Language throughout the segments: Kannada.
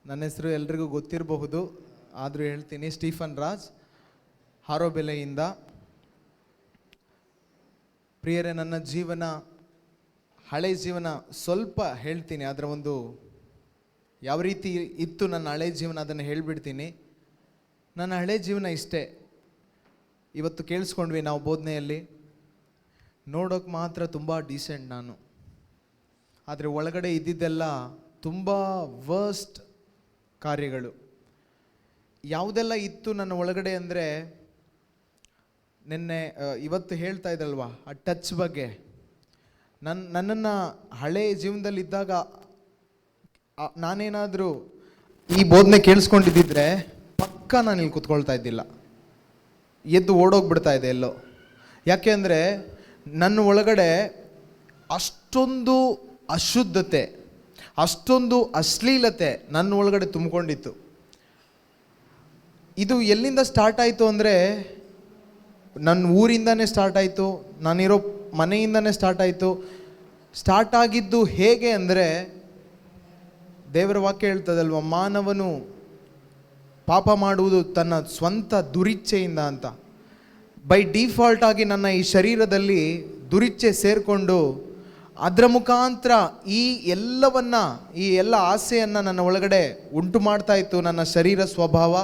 ನನ್ನ ಹೆಸರು ಎಲ್ರಿಗೂ ಗೊತ್ತಿರಬಹುದು, ಆದರೂ ಹೇಳ್ತೀನಿ. ಸ್ಟೀಫನ್ ರಾಜ್, ಹಾರೋಬೆಲೆಯಿಂದ. ಪ್ರಿಯರೇ, ನನ್ನ ಜೀವನ, ಹಳೆ ಜೀವನ ಸ್ವಲ್ಪ ಹೇಳ್ತೀನಿ. ಅದರ ಒಂದು ಯಾವ ರೀತಿ ಇತ್ತು ನನ್ನ ಹಳೆ ಜೀವನ ಅದನ್ನು ಹೇಳಿಬಿಡ್ತೀನಿ. ನನ್ನ ಹಳೆ ಜೀವನ ಇಷ್ಟೇ. ಇವತ್ತು ಕೇಳಿಸ್ಕೊಂಡ್ವಿ ನಾವು ಬೋಧನೆಯಲ್ಲಿ. ನೋಡೋಕೆ ಮಾತ್ರ ತುಂಬ ಡೀಸೆಂಟ್ ನಾನು, ಆದರೆ ಒಳಗಡೆ ಇದ್ದಿದ್ದೆಲ್ಲ ತುಂಬ ವರ್ಸ್ಟ್ ಕಾರ್ಯಗಳು. ಯಾವುದೆಲ್ಲ ಇತ್ತು ನನ್ನ ಒಳಗಡೆ ಅಂದರೆ, ಇವತ್ತು ಹೇಳ್ತಾ ಇದ್ದಲ್ವಾ ಆ ಟಚ್ ಬಗ್ಗೆ. ನನ್ನನ್ನು ಹಳೆ ಜೀವನದಲ್ಲಿದ್ದಾಗ ನಾನೇನಾದರೂ ಈ ಬೋಧನೆ ಕೇಳಿಸ್ಕೊಂಡಿದ್ದಿದ್ರೆ ಪಕ್ಕ ನಾನು ಇಲ್ಲಿ ಕೂತ್ಕೊಳ್ತಾ ಇದ್ದಿಲ್ಲ, ಎದ್ದು ಓಡೋಗ್ಬಿಡ್ತಾ ಇದೆ ಎಲ್ಲೋ. ಯಾಕೆ ಅಂದರೆ ನನ್ನ ಒಳಗಡೆ ಅಷ್ಟೊಂದು ಅಶುದ್ಧತೆ, ಅಷ್ಟೊಂದು ಅಶ್ಲೀಲತೆ ನನ್ನ ಒಳಗಡೆ ತುಂಬಿಕೊಂಡಿತ್ತು. ಇದು ಎಲ್ಲಿಂದ ಸ್ಟಾರ್ಟ್ ಆಯಿತು ಅಂದರೆ, ನನ್ನ ಊರಿಂದನೇ ಸ್ಟಾರ್ಟ್ ಆಯಿತು, ನಾನಿರೋ ಮನೆಯಿಂದನೇ ಸ್ಟಾರ್ಟ್ ಆಯಿತು. ಸ್ಟಾರ್ಟ್ ಆಗಿದ್ದು ಹೇಗೆ ಅಂದರೆ, ದೇವರ ವಾಕ್ಯ ಹೇಳ್ತದಲ್ವ, ಮಾನವನು ಪಾಪ ಮಾಡುವುದು ತನ್ನ ಸ್ವಂತ ದುರಿಚ್ಛೆಯಿಂದ ಅಂತ. ಬೈ ಡಿಫಾಲ್ಟ್ ಆಗಿ ನನ್ನ ಈ ಶರೀರದಲ್ಲಿ ದುರಿಚ್ಛೆ ಸೇರಿಕೊಂಡು ಅದರ ಮುಖಾಂತರ ಈ ಎಲ್ಲ ಆಸೆಯನ್ನು ನನ್ನ ಒಳಗಡೆ ಉಂಟು ಮಾಡ್ತಾ ಇತ್ತು. ನನ್ನ ಶರೀರ ಸ್ವಭಾವ,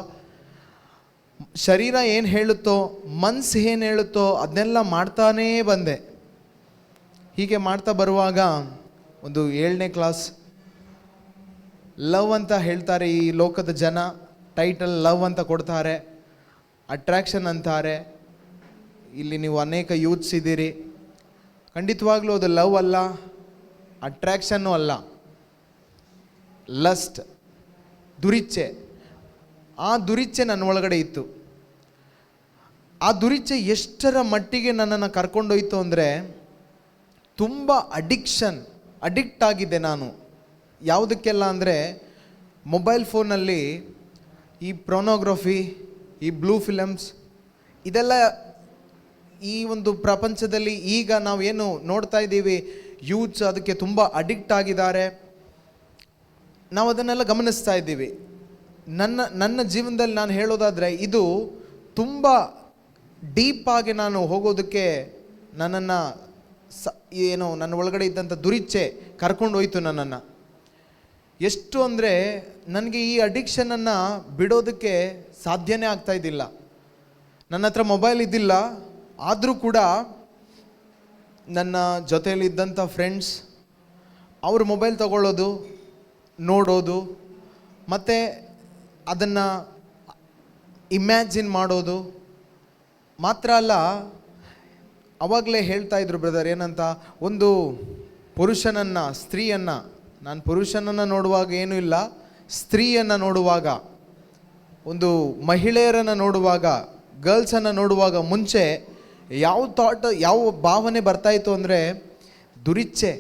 ಶರೀರ ಏನು ಹೇಳುತ್ತೋ, ಮನಸ್ಸು ಏನು ಹೇಳುತ್ತೋ ಅದನ್ನೆಲ್ಲ ಮಾಡ್ತಾನೇ ಬಂದೆ. ಹೀಗೆ ಮಾಡ್ತಾ ಬರುವಾಗ ಒಂದು 7ನೇ ಕ್ಲಾಸ್, ಲವ್ ಅಂತ ಹೇಳ್ತಾರೆ ಈ ಲೋಕದ ಜನ, ಟೈಟಲ್ ಲವ್ ಅಂತ ಕೊಡ್ತಾರೆ, ಅಟ್ರಾಕ್ಷನ್ ಅಂತಾರೆ. ಇಲ್ಲಿ ನೀವು ಅನೇಕ ಯೂತ್ಸ್ ಇದ್ದೀರಿ, ಖಂಡಿತವಾಗ್ಲೂ ಅದು ಲವ್ ಅಲ್ಲ, ಅಟ್ರಾಕ್ಷನ್ನು ಅಲ್ಲ, ಲಸ್ಟ್, ದುರಿಚ್ಛೆ. ಆ ದುರಿಚ್ಛೆ ನನ್ನ ಒಳಗಡೆ ಇತ್ತು. ಆ ದುರಿಚ್ಛೆ ಎಷ್ಟರ ಮಟ್ಟಿಗೆ ನನ್ನನ್ನು ಕರ್ಕೊಂಡೋಯ್ತು ಅಂದರೆ, ತುಂಬ ಅಡಿಕ್ಟ್ ಆಗಿದ್ದೆ ನಾನು. ಯಾವುದಕ್ಕೆಲ್ಲ ಅಂದರೆ, ಮೊಬೈಲ್ ಫೋನಲ್ಲಿ ಈ ಪ್ರೊನೋಗ್ರಫಿ, ಈ ಬ್ಲೂ ಫಿಲಮ್ಸ್, ಇದೆಲ್ಲ ಈ ಒಂದು ಪ್ರಪಂಚದಲ್ಲಿ ಈಗ ನಾವೇನು ನೋಡ್ತಾ ಇದ್ದೀವಿ, ಯೂತ್ಸ್ ಅದಕ್ಕೆ ತುಂಬ ಅಡಿಕ್ಟ್ ಆಗಿದ್ದಾರೆ. ನಾವು ಅದನ್ನೆಲ್ಲ ಗಮನಿಸ್ತಾ ಇದ್ದೀವಿ. ನನ್ನ ಜೀವನದಲ್ಲಿ ನಾನು ಹೇಳೋದಾದರೆ, ಇದು ತುಂಬ ಡೀಪಾಗಿ ನಾನು ಹೋಗೋದಕ್ಕೆ ನನ್ನನ್ನು ನನ್ನ ಒಳಗಡೆ ಇದ್ದಂಥ ದುರಿಚ್ಛೆ ಕರ್ಕೊಂಡು ಹೋಯ್ತು ನನ್ನನ್ನು. ಎಷ್ಟು ಅಂದರೆ, ನನಗೆ ಈ ಅಡಿಕ್ಷನನ್ನು ಬಿಡೋದಕ್ಕೆ ಸಾಧ್ಯನೇ ಆಗ್ತಾ ಇದ್ದಿಲ್ಲ. ನನ್ನ ಹತ್ರ ಮೊಬೈಲ್ ಇದ್ದಿಲ್ಲ, ಆದರೂ ಕೂಡ ನನ್ನ ಜೊತೆಯಲ್ಲಿದ್ದಂಥ ಫ್ರೆಂಡ್ಸ್ ಅವರು ಮೊಬೈಲ್ ತಗೊಳ್ಳೋದು, ನೋಡೋದು, ಮತ್ತು ಅದನ್ನು ಇಮ್ಯಾಜಿನ್ ಮಾಡೋದು. ಮಾತ್ರ ಅಲ್ಲ, ಅವಾಗಲೇ ಹೇಳ್ತಾ ಇದ್ರು ಬ್ರದರ್ ಏನಂತ, ಒಂದು ಪುರುಷನನ್ನು, ಸ್ತ್ರೀಯನ್ನು, ನಾನು ಪುರುಷನನ್ನು ನೋಡುವಾಗ ಏನೂ ಇಲ್ಲ, ಸ್ತ್ರೀಯನ್ನು ನೋಡುವಾಗ, ಒಂದು ಮಹಿಳೆಯರನ್ನು ನೋಡುವಾಗ, ಗರ್ಲ್ಸನ್ನು ನೋಡುವಾಗ ಮುಂಚೆ ಯಾವ ಥಾಟ್, ಯಾವ ಭಾವನೆ ಬರ್ತಾಯಿತ್ತು ಅಂದರೆ, ದುರಿಚ್ಛೆ.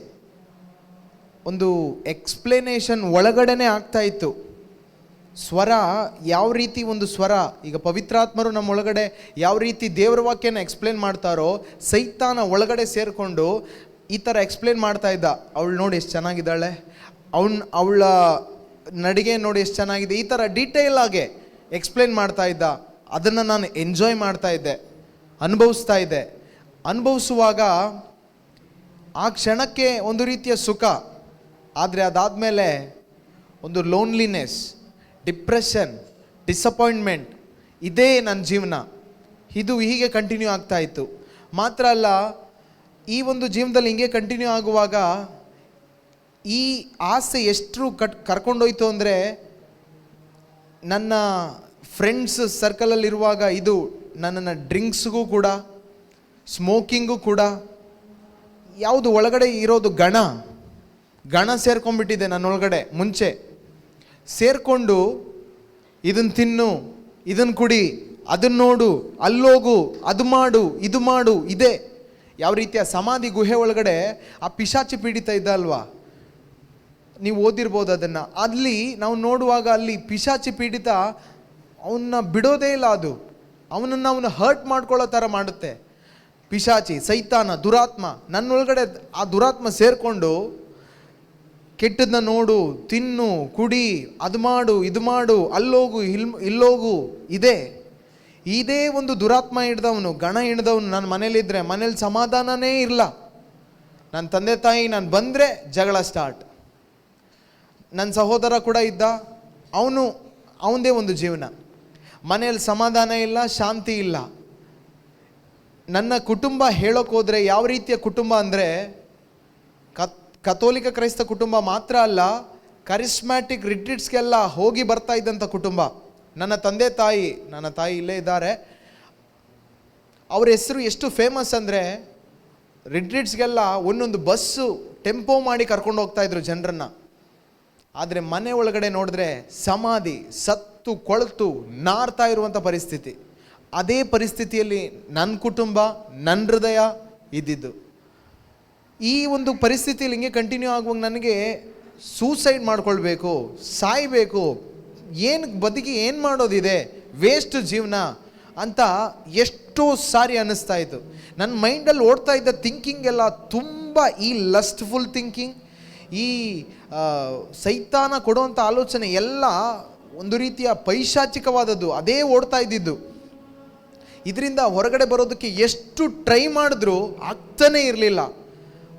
ಒಂದು ಎಕ್ಸ್ಪ್ಲನೇಷನ್ ಒಳಗಡೆನೇ ಆಗ್ತಾಯಿತ್ತು. ಸ್ವರ ಯಾವ ರೀತಿ, ಒಂದು ಸ್ವರ, ಈಗ ಪವಿತ್ರಾತ್ಮರು ನಮ್ಮ ಒಳಗಡೆ ಯಾವ ರೀತಿ ದೇವರ ವಾಕ್ಯನ ಎಕ್ಸ್ಪ್ಲೇನ್ ಮಾಡ್ತಾರೋ, ಸೈತಾನ ಒಳಗಡೆ ಸೇರಿಕೊಂಡು ಈ ಥರ ಎಕ್ಸ್ಪ್ಲೇನ್ ಮಾಡ್ತಾ ಇದ್ದ. ಅವಳು ನೋಡಿ ಎಷ್ಟು ಚೆನ್ನಾಗಿದ್ದಾಳೆ, ಅವಳ ನಡಿಗೆ ನೋಡಿ ಎಷ್ಟು ಚೆನ್ನಾಗಿದೆ, ಈ ಥರ ಡೀಟೇಲ್ ಆಗಿ ಎಕ್ಸ್ಪ್ಲೇನ್ ಮಾಡ್ತಾ ಇದ್ದ. ಅದನ್ನು ನಾನು ಎಂಜಾಯ್ ಮಾಡ್ತಾ ಇದ್ದೆ, ಅನುಭವಿಸ್ತಾ ಇದ್ದೆ. ಅನುಭವಿಸುವಾಗ ಆ ಕ್ಷಣಕ್ಕೆ ಒಂದು ರೀತಿಯ ಸುಖ, ಆದರೆ ಅದಾದಮೇಲೆ ಒಂದು ಲೋನ್ಲಿನೆಸ್, ಡಿಪ್ರೆಷನ್, ಡಿಸಪಾಯಿಂಟ್ಮೆಂಟ್, ಇದೇ ನನ್ನ ಜೀವನ. ಇದು ಹೀಗೆ ಕಂಟಿನ್ಯೂ ಆಗ್ತಾ ಇತ್ತು. ಮಾತ್ರ ಅಲ್ಲ, ಈ ಒಂದು ಜೀವನದಲ್ಲಿ ಹಿಂಗೆ ಕಂಟಿನ್ಯೂ ಆಗುವಾಗ ಈ ಆಸೆ ಎಷ್ಟು ಕರ್ಕೊಂಡೋಯ್ತು ಅಂದರೆ, ನನ್ನ ಫ್ರೆಂಡ್ಸ್ ಸರ್ಕಲಲ್ಲಿರುವಾಗ ಇದು ನನ್ನನ್ನು ಡ್ರಿಂಕ್ಸ್ಗೂ ಕೂಡ, ಸ್ಮೋಕಿಂಗೂ ಕೂಡ, ಯಾವುದು ಒಳಗಡೆ ಇರೋದು ಗಣ ಸೇರ್ಕೊಂಡ್ಬಿಟ್ಟಿದೆ ನನ್ನೊಳಗಡೆ. ಮುಂಚೆ ಸೇರಿಕೊಂಡು ಇದನ್ನು ತಿನ್ನು, ಇದನ್ನು ಕುಡಿ, ಅದನ್ನು ನೋಡು, ಅಲ್ಲೋಗು, ಅದು ಮಾಡು, ಇದು ಮಾಡು, ಇದೇ. ಯಾವ ರೀತಿಯ ಸಮಾಧಿ ಗುಹೆ ಒಳಗಡೆ ಆ ಪಿಶಾಚಿ ಪೀಡಿತ ಇದ್ದ ಅಲ್ವಾ, ನೀವು ಓದಿರ್ಬೋದು ಅದನ್ನು. ಅಲ್ಲಿ ನಾವು ನೋಡುವಾಗ ಅಲ್ಲಿ ಪಿಶಾಚಿ ಪೀಡಿತ ಅವನ್ನ ಬಿಡೋದೇ ಇಲ್ಲ. ಅದು ಅವನು ಹರ್ಟ್ ಮಾಡ್ಕೊಳ್ಳೋ ಥರ ಮಾಡುತ್ತೆ. ಪಿಶಾಚಿ, ಸೈತಾನ, ದುರಾತ್ಮ, ನನ್ನೊಳಗಡೆ ಆ ದುರಾತ್ಮ ಸೇರಿಕೊಂಡು ಕೆಟ್ಟದನ್ನ ನೋಡು, ತಿನ್ನು, ಕುಡಿ, ಅದು ಮಾಡು, ಇದು ಮಾಡು, ಅಲ್ಲೋಗು, ಇಲ್ಲೋಗು, ಇದೇ ಒಂದು ದುರಾತ್ಮ ಹಿಡ್ದವನು, ಗಣ ಹಿಡ್ದವನು. ನಾನು ಮನೇಲಿದ್ದರೆ ಮನೇಲಿ ಸಮಾಧಾನನೇ ಇರಲ್ಲ. ನನ್ನ ತಂದೆ ತಾಯಿ ನಾನು ಬಂದರೆ ಜಗಳ ಸ್ಟಾರ್ಟ್. ನನ್ನ ಸಹೋದರ ಕೂಡ ಇದ್ದ, ಅವನದೇ ಒಂದು ಜೀವನ. ಮನೇಲಿ ಸಮಾಧಾನ ಇಲ್ಲ, ಶಾಂತಿ ಇಲ್ಲ. ನನ್ನ ಕುಟುಂಬ ಹೇಳೋಕೆ ಹೋದರೆ ಯಾವ ರೀತಿಯ ಕುಟುಂಬ ಅಂದರೆ ಕಥೋಲಿಕ ಕ್ರೈಸ್ತ ಕುಟುಂಬ ಮಾತ್ರ ಅಲ್ಲ, ಕರಿಸ್ಮ್ಯಾಟಿಕ್ ರಿಟ್ರೀಟ್ಸ್ಗೆಲ್ಲ ಹೋಗಿ ಬರ್ತಾ ಇದ್ದಂಥ ಕುಟುಂಬ. ನನ್ನ ತಾಯಿ ಇಲ್ಲೇ ಇದ್ದಾರೆ. ಅವ್ರ ಹೆಸರು ಎಷ್ಟು ಫೇಮಸ್ ಅಂದರೆ ರಿಟ್ರೀಟ್ಸ್ಗೆಲ್ಲ ಒಂದೊಂದು ಬಸ್ಸು ಟೆಂಪೋ ಮಾಡಿ ಕರ್ಕೊಂಡು ಹೋಗ್ತಾಯಿದ್ರು ಜನರನ್ನು. ಆದರೆ ಮನೆ ಒಳಗಡೆ ನೋಡಿದ್ರೆ ಸಮಾಧಿ, ಸತ್ತು ಕೊಳೆತು ನಾರ್ತಾ ಇರುವಂಥ ಪರಿಸ್ಥಿತಿ. ಅದೇ ಪರಿಸ್ಥಿತಿಯಲ್ಲಿ ನನ್ನ ಕುಟುಂಬ, ನನ್ನ ಹೃದಯ ಇದ್ದಿದ್ದು. ಈ ಒಂದು ಪರಿಸ್ಥಿತಿಯಲ್ಲಿ ಹಿಂಗೆ ಕಂಟಿನ್ಯೂ ಆಗುವಾಗ ನನಗೆ ಸೂಸೈಡ್ ಮಾಡ್ಕೊಳ್ಬೇಕು, ಸಾಯಬೇಕು, ಬದುಕಿ ಏನು ಮಾಡೋದಿದೆ, ವೇಸ್ಟ್ ಜೀವನ ಅಂತ ಎಷ್ಟೋ ಸಾರಿ ಅನ್ನಿಸ್ತಾ ಇತ್ತು. ನನ್ನ ಮೈಂಡಲ್ಲಿ ಓಡ್ತಾ ಇದ್ದ ಥಿಂಕಿಂಗ್ ಎಲ್ಲ ತುಂಬ ಈ ಲಸ್ಟ್ಫುಲ್ ಥಿಂಕಿಂಗ್, ಈ ಸೈತಾನ ಕೊಡುವಂಥ ಆಲೋಚನೆ ಎಲ್ಲ ಒಂದು ರೀತಿಯ ಪೈಶಾಚಿಕವಾದದ್ದು, ಅದೇ ಓಡ್ತಾ ಇದ್ದಿದ್ದು. ಇದರಿಂದ ಹೊರಗಡೆ ಬರೋದಕ್ಕೆ ಎಷ್ಟು ಟ್ರೈ ಮಾಡಿದ್ರೂ ಆಗ್ತಾನೇ ಇರಲಿಲ್ಲ.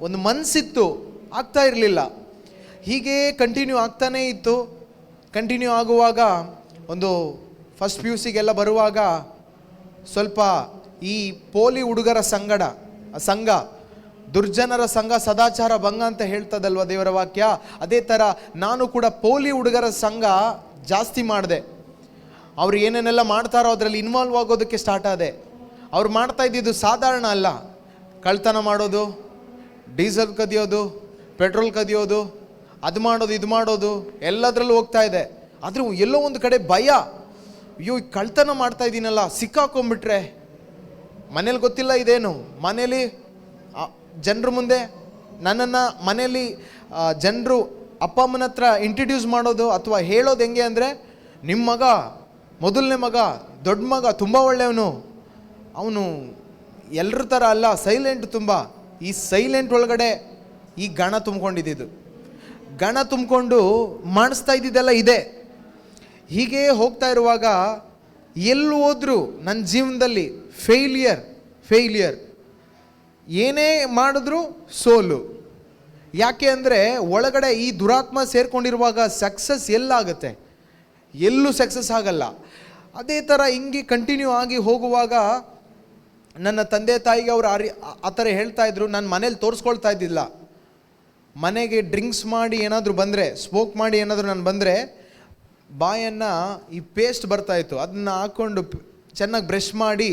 ಒಂದು ಮನಸ್ಸಿತ್ತು, ಆಗ್ತಾ ಇರಲಿಲ್ಲ. ಹೀಗೆ ಕಂಟಿನ್ಯೂ ಆಗ್ತಾನೇ ಇತ್ತು. ಕಂಟಿನ್ಯೂ ಆಗುವಾಗ ಒಂದು ಫಸ್ಟ್ PUCಗೆಲ್ಲ ಬರುವಾಗ ಸ್ವಲ್ಪ ಈ ಪೋಲಿ ಹುಡುಗರ ಸಂಘ, ದುರ್ಜನರ ಸಂಘ ಸದಾಚಾರ ಭಂಗ ಅಂತ ಹೇಳ್ತದಲ್ವ ದೇವರ ವಾಕ್ಯ. ಅದೇ ಥರ ನಾನು ಕೂಡ ಪೋಲಿ ಹುಡುಗರ ಸಂಘ ಜಾಸ್ತಿ ಮಾಡಿದೆ. ಅವ್ರು ಏನೇನೆಲ್ಲ ಮಾಡ್ತಾರೋ ಅದರಲ್ಲಿ ಇನ್ವಾಲ್ವ್ ಆಗೋದಕ್ಕೆ ಸ್ಟಾರ್ಟ್ ಆದೆ. ಅವ್ರು ಮಾಡ್ತಾ ಇದ್ದಿದ್ದು ಸಾಧಾರಣ ಅಲ್ಲ. ಕಳ್ತನ ಮಾಡೋದು, ಡೀಸೆಲ್ ಕದಿಯೋದು, ಪೆಟ್ರೋಲ್ ಕದಿಯೋದು, ಅದು ಮಾಡೋದು, ಇದು ಮಾಡೋದು, ಎಲ್ಲದರಲ್ಲೂ ಹೋಗ್ತಾ ಇದೆ. ಆದರೂ ಎಲ್ಲೋ ಒಂದು ಕಡೆ ಭಯ, ಅಯ್ಯೋ ಕಳ್ತನ ಮಾಡ್ತಾ ಇದ್ದೀನಲ್ಲ, ಸಿಕ್ಕಾಕೊಂಡ್ಬಿಟ್ರೆ, ಮನೇಲಿ ಗೊತ್ತಿಲ್ಲ ಇದೇನು, ಮನೇಲಿ ಜನರ ಮುಂದೆ ನನ್ನನ್ನು ಮನೇಲಿ ಜನರು ಅಪ್ಪ ಅಮ್ಮನ ಹತ್ರ ಇಂಟ್ರಡ್ಯೂಸ್ ಮಾಡೋದು ಅಥವಾ ಹೇಳೋದು ಹೆಂಗೆ ಅಂದರೆ, ನಿಮ್ಮ ಮಗ ಮೊದಲನೇ ಮಗ, ದೊಡ್ಡ ಮಗ, ತುಂಬ ಒಳ್ಳೆಯವನು, ಅವನು ಎಲ್ಲರ ಥರ ಅಲ್ಲ, ಸೈಲೆಂಟ್ ತುಂಬ. ಈ ಸೈಲೆಂಟ್ ಒಳಗಡೆ ಈ ಗಣ ತುಂಬ್ಕೊಂಡಿದ್ದು, ಗಣ ತುಂಬಿಕೊಂಡು ಮಾಡಿಸ್ತಾ ಇದ್ದಿದ್ದೆಲ್ಲ ಇದೆ. ಹೀಗೆ ಹೋಗ್ತಾ ಇರುವಾಗ ಎಲ್ಲಿ ಹೋದರೂ ನನ್ನ ಜೀವನದಲ್ಲಿ ಫೇಲಿಯರ್, ಏನೇ ಮಾಡಿದ್ರೂ ಸೋಲು. ಯಾಕೆ ಅಂದರೆ ಒಳಗಡೆ ಈ ದುರಾತ್ಮ ಸೇರ್ಕೊಂಡಿರುವಾಗ ಸಕ್ಸಸ್ ಎಲ್ಲಾಗುತ್ತೆ, ಎಲ್ಲೂ ಸಕ್ಸಸ್ ಆಗಲ್ಲ. ಅದೇ ಥರ ಹಿಂಗೆ ಕಂಟಿನ್ಯೂ ಆಗಿ ಹೋಗುವಾಗ ನನ್ನ ತಂದೆ ತಾಯಿಗೆ ಅವರು ಆ ಥರ ಹೇಳ್ತಾ ಇದ್ರು. ನಾನು ಮನೇಲಿ ತೋರಿಸ್ಕೊಳ್ತಾ ಇದ್ದಿಲ್ಲ. ಮನೆಗೆ ಡ್ರಿಂಕ್ಸ್ ಮಾಡಿ ಏನಾದರೂ ಬಂದರೆ, ಸ್ಮೋಕ್ ಮಾಡಿ ಏನಾದರೂ ನಾನು ಬಂದರೆ ಬಾಯನ್ನು ಈ ಪೇಸ್ಟ್ ಬರ್ತಾಯಿತ್ತು, ಅದನ್ನು ಹಾಕ್ಕೊಂಡು ಚೆನ್ನಾಗಿ ಬ್ರಷ್ ಮಾಡಿ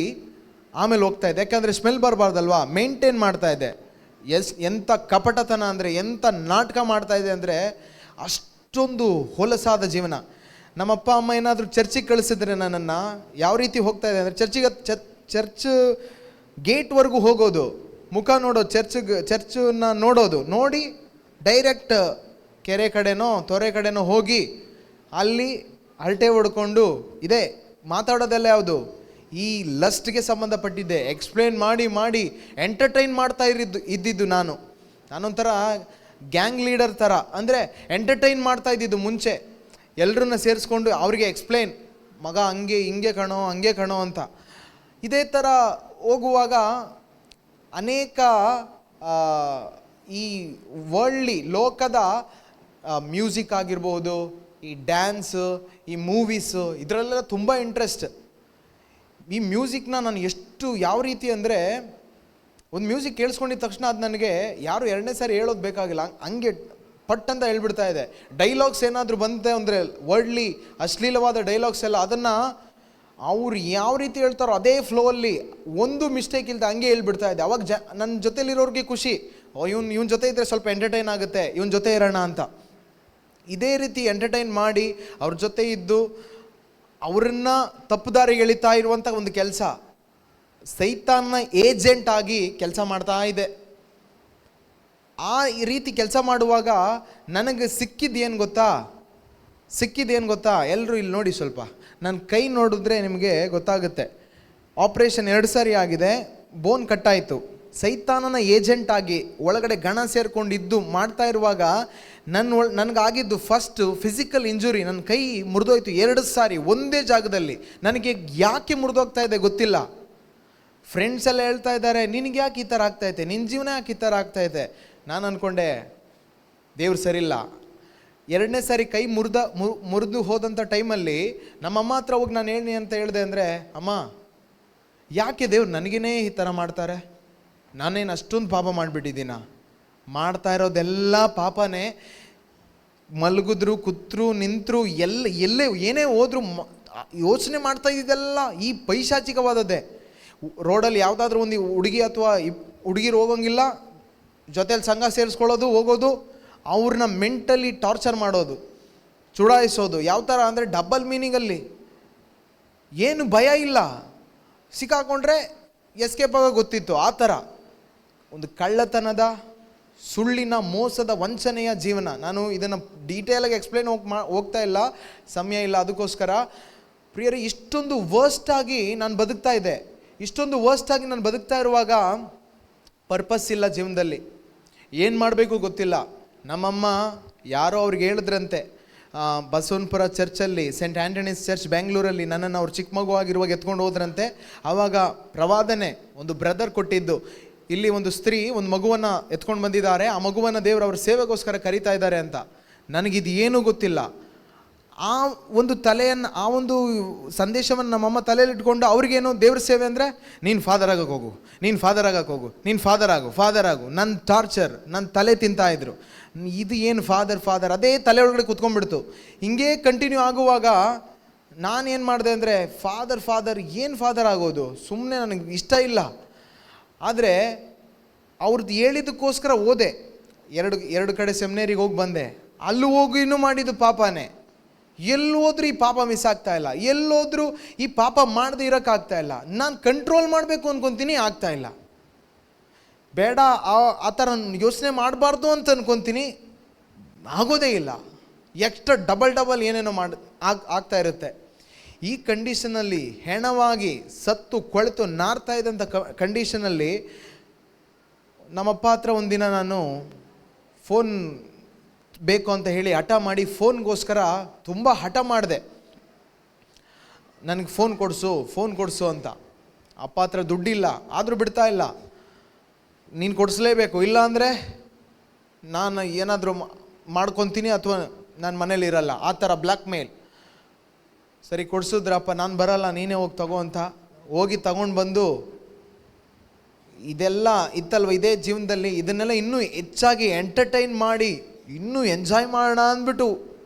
ಆಮೇಲೆ ಹೋಗ್ತಾ ಇದ್ದೆ. ಯಾಕಂದರೆ ಸ್ಮೆಲ್ ಬರಬಾರ್ದಲ್ವಾ, ಮೇಂಟೈನ್ ಮಾಡ್ತಾ ಇದ್ದೆ. ಎಂಥ ಕಪಟತನ ಅಂದರೆ, ಎಂಥ ನಾಟಕ ಮಾಡ್ತಾಯಿದ್ದೆ ಅಂದರೆ, ಅಷ್ಟೊಂದು ಹೊಲಸಾದ ಜೀವನ. ನಮ್ಮಪ್ಪ ಅಮ್ಮ ಏನಾದರೂ ಚರ್ಚಿಗೆ ಕಳಿಸಿದ್ರೆ ನನ್ನನ್ನು ಯಾವ ರೀತಿ ಹೋಗ್ತಾ ಇದೆ ಅಂದರೆ, ಚರ್ಚ್ ಗೇಟ್ವರೆಗೂ ಹೋಗೋದು, ಮುಖ ನೋಡೋದು, ಚರ್ಚನ್ನ ನೋಡೋದು, ನೋಡಿ ಡೈರೆಕ್ಟ್ ಕೆರೆ ಕಡೆನೋ ತೊರೆ ಕಡೆನೋ ಹೋಗಿ ಅಲ್ಲಿ ಹರಟೆ ಹೊಡ್ಕೊಂಡು ಇದೆ ಮಾತಾಡೋದೆಲ್ಲ ಯಾವುದು ಈ ಲಸ್ಟ್ಗೆ ಸಂಬಂಧಪಟ್ಟಿದ್ದೆ. ಎಕ್ಸ್ಪ್ಲೇನ್ ಮಾಡಿ ಎಂಟರ್ಟೈನ್ ಮಾಡ್ತಾ ಇದ್ದಿದ್ದು ನಾನೊಂಥರ ಗ್ಯಾಂಗ್ ಲೀಡರ್ ಥರ, ಅಂದರೆ ಎಂಟರ್ಟೈನ್ ಮಾಡ್ತಾ ಇದ್ದಿದ್ದು. ಮುಂಚೆ ಎಲ್ಲರನ್ನ ಸೇರಿಸ್ಕೊಂಡು ಅವ್ರಿಗೆ ಎಕ್ಸ್ಪ್ಲೇನ್, ಮಗ ಹಿಂಗೆ ಕಣೋ ಅಂತ. ಇದೇ ಥರ ಹೋಗುವಾಗ ಅನೇಕ ಈ ವರ್ಲ್ಡ್ಲಿ ಲೋಕದ ಮ್ಯೂಸಿಕ್ ಆಗಿರ್ಬೋದು, ಈ ಡ್ಯಾನ್ಸು, ಈ ಮೂವೀಸು, ಇದರಲ್ಲೆಲ್ಲ ತುಂಬ ಇಂಟ್ರೆಸ್ಟ್. ಈ ಮ್ಯೂಸಿಕ್ನ ನಾನು ಯಾವ ರೀತಿ ಅಂದರೆ, ಒಂದು ಮ್ಯೂಸಿಕ್ ಕೇಳಿಸ್ಕೊಂಡಿದ್ದ ತಕ್ಷಣ ಅದು ನನಗೆ ಯಾರು ಎರಡನೇ ಸಾರಿ ಹೇಳೋದು ಬೇಕಾಗಿಲ್ಲ, ಹಂಗೆ ಪಟ್ ಅಂತ ಹೇಳ್ಬಿಡ್ತಾ ಇದೆ. ಡೈಲಾಗ್ಸ್ ಏನಾದರೂ ಬಂತೆ ಅಂದರೆ, ವರ್ಡ್ಲಿ ಅಶ್ಲೀಲವಾದ ಡೈಲಾಗ್ಸ್ ಎಲ್ಲ, ಅದನ್ನು ಅವ್ರು ಯಾವ ರೀತಿ ಹೇಳ್ತಾರೋ ಅದೇ ಫ್ಲೋವಲ್ಲಿ ಒಂದು ಮಿಸ್ಟೇಕ್ ಇಲ್ಲದೆ ಹಂಗೆ ಹೇಳ್ಬಿಡ್ತಾ ಇದೆ. ಅವಾಗ ನನ್ನ ಜೊತೆಲಿರೋರಿಗೆ ಖುಷಿ, ಇವನ ಜೊತೆ ಇದ್ದರೆ ಸ್ವಲ್ಪ ಎಂಟರ್ಟೈನ್ ಆಗುತ್ತೆ, ಇವನ ಜೊತೆ ಇರೋಣ ಅಂತ. ಇದೇ ರೀತಿ ಎಂಟರ್ಟೈನ್ ಮಾಡಿ ಅವ್ರ ಜೊತೆ ಇದ್ದು ಅವರನ್ನು ತಪ್ಪುದಾರಿಗೆ ಎಳಿತಾ ಇರುವಂಥ ಒಂದು ಕೆಲಸ, ಸೈತಾನ್ನ ಏಜೆಂಟ್ ಆಗಿ ಕೆಲಸ ಮಾಡ್ತಾ ಇದೆ. ಆ ರೀತಿ ಕೆಲಸ ಮಾಡುವಾಗ ನನಗೆ ಸಿಕ್ಕಿದ್ದೇನು ಗೊತ್ತಾ, ಎಲ್ಲರೂ ಇಲ್ಲಿ ನೋಡಿ, ಸ್ವಲ್ಪ ನನ್ನ ಕೈ ನೋಡಿದ್ರೆ ನಿಮಗೆ ಗೊತ್ತಾಗುತ್ತೆ. ಆಪ್ರೇಷನ್ 2 ಸಾರಿ ಆಗಿದೆ, ಬೋನ್ ಕಟ್ಟಾಯಿತು. ಸೈತಾನನ ಏಜೆಂಟ್ ಆಗಿ ಒಳಗಡೆ ಗಣ ಸೇರ್ಕೊಂಡಿದ್ದು ಮಾಡ್ತಾ ಇರುವಾಗ ನನಗಾಗಿದ್ದು ಫಸ್ಟ್ ಫಿಸಿಕಲ್ ಇಂಜುರಿ, ನನ್ನ ಕೈ ಮುರಿದೋಯ್ತು 2 ಸಾರಿ ಒಂದೇ ಜಾಗದಲ್ಲಿ. ನನಗೆ ಯಾಕೆ ಮುರಿದೋಗ್ತಾ ಇದೆ ಗೊತ್ತಿಲ್ಲ. ಫ್ರೆಂಡ್ಸ್ ಎಲ್ಲ ಹೇಳ್ತಾ ಇದ್ದಾರೆ, ನಿನಗೆ ಯಾಕೆ ಈ ಥರ ಆಗ್ತಾಯಿದೆ, ನಿನ್ನ ಜೀವನ ಯಾಕೆ ಈ ಥರ ಆಗ್ತಾಯಿದೆ. ನಾನು ಅಂದ್ಕೊಂಡೆ ದೇವ್ರು ಸರಿಯಿಲ್ಲ. 2ನೇ ಸಾರಿ ಕೈ ಮುರಿದು ಹೋದಂಥ ಟೈಮಲ್ಲಿ ನಮ್ಮಮ್ಮ ಹತ್ರ ಹೋಗಿ ನಾನು ಹೇಳಿ ಅಂತ ಹೇಳಿದೆ ಅಂದರೆ, ಅಮ್ಮ ಯಾಕೆ ದೇವ್ರು ನನಗೇನೇ ಈ ಥರ ಮಾಡ್ತಾರೆ, ನಾನೇನು ಅಷ್ಟೊಂದು ಪಾಪ ಮಾಡಿಬಿಟ್ಟಿದ್ದೀನ. ಮಾಡ್ತಾ ಇರೋದೆಲ್ಲ ಪಾಪನೇ. ಮಲಗಿದ್ರು, ಕೂತ್ರು, ನಿಂತರು, ಎಲ್ಲೇ ಏನೇ ಹೋದ್ರು ಯೋಚನೆ ಮಾಡ್ತಾ ಇದ್ದಿದ್ದೆಲ್ಲ ಈ ಪೈಶಾಚಿಕವಾದದ್ದೇ. ರೋಡಲ್ಲಿ ಯಾವುದಾದ್ರೂ ಒಂದು ಹುಡುಗಿ ಅಥವಾ ಹುಡುಗಿರು ಹೋಗೋಂಗಿಲ್ಲ, ಜೊತೆಯಲ್ಲಿ ಸಂಘ ಸೇರಿಸ್ಕೊಳ್ಳೋದು, ಹೋಗೋದು, ಅವ್ರನ್ನ ಮೆಂಟಲಿ ಟಾರ್ಚರ್ ಮಾಡೋದು, ಚುಡಾಯಿಸೋದು. ಯಾವ ಥರ ಅಂದರೆ ಡಬಲ್ ಮೀನಿಂಗಲ್ಲಿ. ಏನು ಭಯ ಇಲ್ಲ, ಸಿಕ್ಕಾಕೊಂಡ್ರೆ ಎಸ್ಕೇಪ್ ಆಗೋ ಗೊತ್ತಿತ್ತು. ಆ ಥರ ಒಂದು ಕಳ್ಳತನದ, ಸುಳ್ಳಿನ, ಮೋಸದ, ವಂಚನೆಯ ಜೀವನ. ನಾನು ಇದನ್ನು ಡೀಟೇಲಾಗಿ ಎಕ್ಸ್ಪ್ಲೇನ್ ಹೋಗ್ತಾ ಇಲ್ಲ, ಸಮಯ ಇಲ್ಲ. ಅದಕ್ಕೋಸ್ಕರ ಪ್ರಿಯರೇ, ಇಷ್ಟೊಂದು ವರ್ಸ್ಟಾಗಿ ನಾನು ಬದುಕ್ತಾ ಇದ್ದೆ. ಇಷ್ಟೊಂದು ವರ್ಸ್ಟಾಗಿ ನಾನು ಬದುಕ್ತಾ ಇರುವಾಗ ಪರ್ಪಸ್ ಇಲ್ಲ ಜೀವನದಲ್ಲಿ, ಏನು ಮಾಡಬೇಕು ಗೊತ್ತಿಲ್ಲ. ನಮ್ಮಮ್ಮ ಯಾರೋ ಅವ್ರಿಗೆ ಹೇಳಿದ್ರಂತೆ, ಬಸವನಪುರ ಚರ್ಚಲ್ಲಿ, ಸೆಂಟ್ ಆ್ಯಂಟನೀಸ್ ಚರ್ಚ್ ಬೆಂಗಳೂರಲ್ಲಿ ನನ್ನನ್ನು ಅವ್ರು ಚಿಕ್ಕ ಮಗು ಆಗಿರುವಾಗ ಎತ್ಕೊಂಡು ಹೋದ್ರಂತೆ. ಆವಾಗ ಪ್ರವಾದನೆ ಒಂದು ಬ್ರದರ್ ಕೊಟ್ಟಿದ್ದು, ಇಲ್ಲಿ ಒಂದು ಸ್ತ್ರೀ ಒಂದು ಮಗುವನ್ನು ಎತ್ಕೊಂಡು ಬಂದಿದ್ದಾರೆ, ಆ ಮಗುವನ್ನು ದೇವರು ಅವ್ರ ಸೇವೆಗೋಸ್ಕರ ಕರೀತಾ ಇದ್ದಾರೆ ಅಂತ. ನನಗಿದು ಏನೂ ಗೊತ್ತಿಲ್ಲ. ಆ ಒಂದು ತಲೆಯನ್ನು, ಆ ಒಂದು ಸಂದೇಶವನ್ನು ನಮ್ಮಮ್ಮ ತಲೆಯಲ್ಲಿ ಇಟ್ಕೊಂಡು ಅವ್ರಿಗೇನು ದೇವ್ರ ಸೇವೆ ಅಂದರೆ, ನೀನು ಫಾದರ್ ಆಗಕ್ಕೆ ಹೋಗು, ನೀನು ಫಾದರ್ ಆಗಕ್ಕೆ ಹೋಗು, ನೀನು ಫಾದರ್ ಆಗು. ನನ್ನ ಟಾರ್ಚರ್, ನನ್ನ ತಲೆ ತಿಂತಾಯಿದ್ರು. ಇದು ಏನು ಫಾದರ್ ಅದೇ ತಲೆ ಒಳಗಡೆ ಕೂತ್ಕೊಂಡ್ಬಿಡ್ತು. ಹಿಂಗೇ ಕಂಟಿನ್ಯೂ ಆಗುವಾಗ ನಾನೇನು ಮಾಡಿದೆ ಅಂದರೆ, ಫಾದರ್ ಏನು ಫಾದರ್ ಆಗೋದು, ಸುಮ್ಮನೆ ನನಗೆ ಇಷ್ಟ ಇಲ್ಲ. ಆದರೆ ಅವ್ರದ್ದು ಹೇಳಿದ್ದಕ್ಕೋಸ್ಕರ ಹೋದೆ. ಎರಡು ಕಡೆ ಸೆಮಿನೇರಿಗೆ ಹೋಗಿ ಬಂದೆ. ಅಲ್ಲಿ ಹೋಗಿ ಇನ್ನೂ ಮಾಡಿದ್ದು ಪಾಪನೇ. ಎಲ್ಲೋದ್ರೂ ಈ ಪಾಪ ಮಿಸ್ ಆಗ್ತಾ ಇಲ್ಲ, ಎಲ್ಲೋದ್ರೂ ಈ ಪಾಪ ಮಾಡದೆ ಇರೋಕ್ಕಾಗ್ತಾ ಇಲ್ಲ. ನಾನು ಕಂಟ್ರೋಲ್ ಮಾಡಬೇಕು ಅಂದ್ಕೊತೀನಿ, ಆಗ್ತಾ ಇಲ್ಲ. ಬೇಡ, ಆ ಥರ ಯೋಚನೆ ಮಾಡಬಾರ್ದು ಅಂತ ಅನ್ಕೊತೀನಿ, ಆಗೋದೇ ಇಲ್ಲ. ಎಕ್ಸ್ಟ್ರಾ ಡಬಲ್ ಏನೇನೋ ಆಗ್ತಾ ಇರುತ್ತೆ. ಈ ಕಂಡೀಷನಲ್ಲಿ ಹೆಣವಾಗಿ ಸತ್ತು ಕೊಳೆತು ನಾರ್ತಾ ಇದ್ದಂಥ ಕಂಡೀಷನಲ್ಲಿ ನಮ್ಮಪ್ಪ ಹತ್ರ ಒಂದಿನ ನಾನು ಫೋನ್ ಬೇಕು ಅಂತ ಹೇಳಿ ಹಠ ಮಾಡಿ, ಫೋನ್ಗೋಸ್ಕರ ತುಂಬ ಹಠ ಮಾಡಿದೆ. ನನಗೆ ಫೋನ್ ಕೊಡಿಸು ಅಂತ. ಅಪ್ಪ ಹತ್ರ ದುಡ್ಡಿಲ್ಲ, ಆದರೂ ಬಿಡ್ತಾ ಇಲ್ಲ. ನೀನು ಕೊಡಿಸ್ಲೇಬೇಕು, ಇಲ್ಲ ಅಂದರೆ ನಾನು ಏನಾದರೂ ಮಾಡ್ಕೊತೀನಿ ಅಥವಾ ನಾನು ಮನೇಲಿ ಇರಲ್ಲ, ಆ ಥರ ಬ್ಲ್ಯಾಕ್ ಮೇಲ್. ಸರಿ ಕೊಡಿಸಿದ್ರಪ್ಪ, ನಾನು ಬರಲ್ಲ, ನೀನೇ ಹೋಗಿ ತಗೋ ಅಂತ ಹೋಗಿ ತಗೊಂಡು ಬಂದು, ಇದೆಲ್ಲ ಇತ್ತಲ್ವ ಇದೇ ಜೀವನದಲ್ಲಿ, ಇದನ್ನೆಲ್ಲ ಇನ್ನೂ ಹೆಚ್ಚಾಗಿ ಎಂಟರ್ಟೈನ್ ಮಾಡಿ ಇನ್ನೂ ಎಂಜಾಯ್ ಮಾಡೋಣ ಅಂದ್ಬಿಟ್ಟು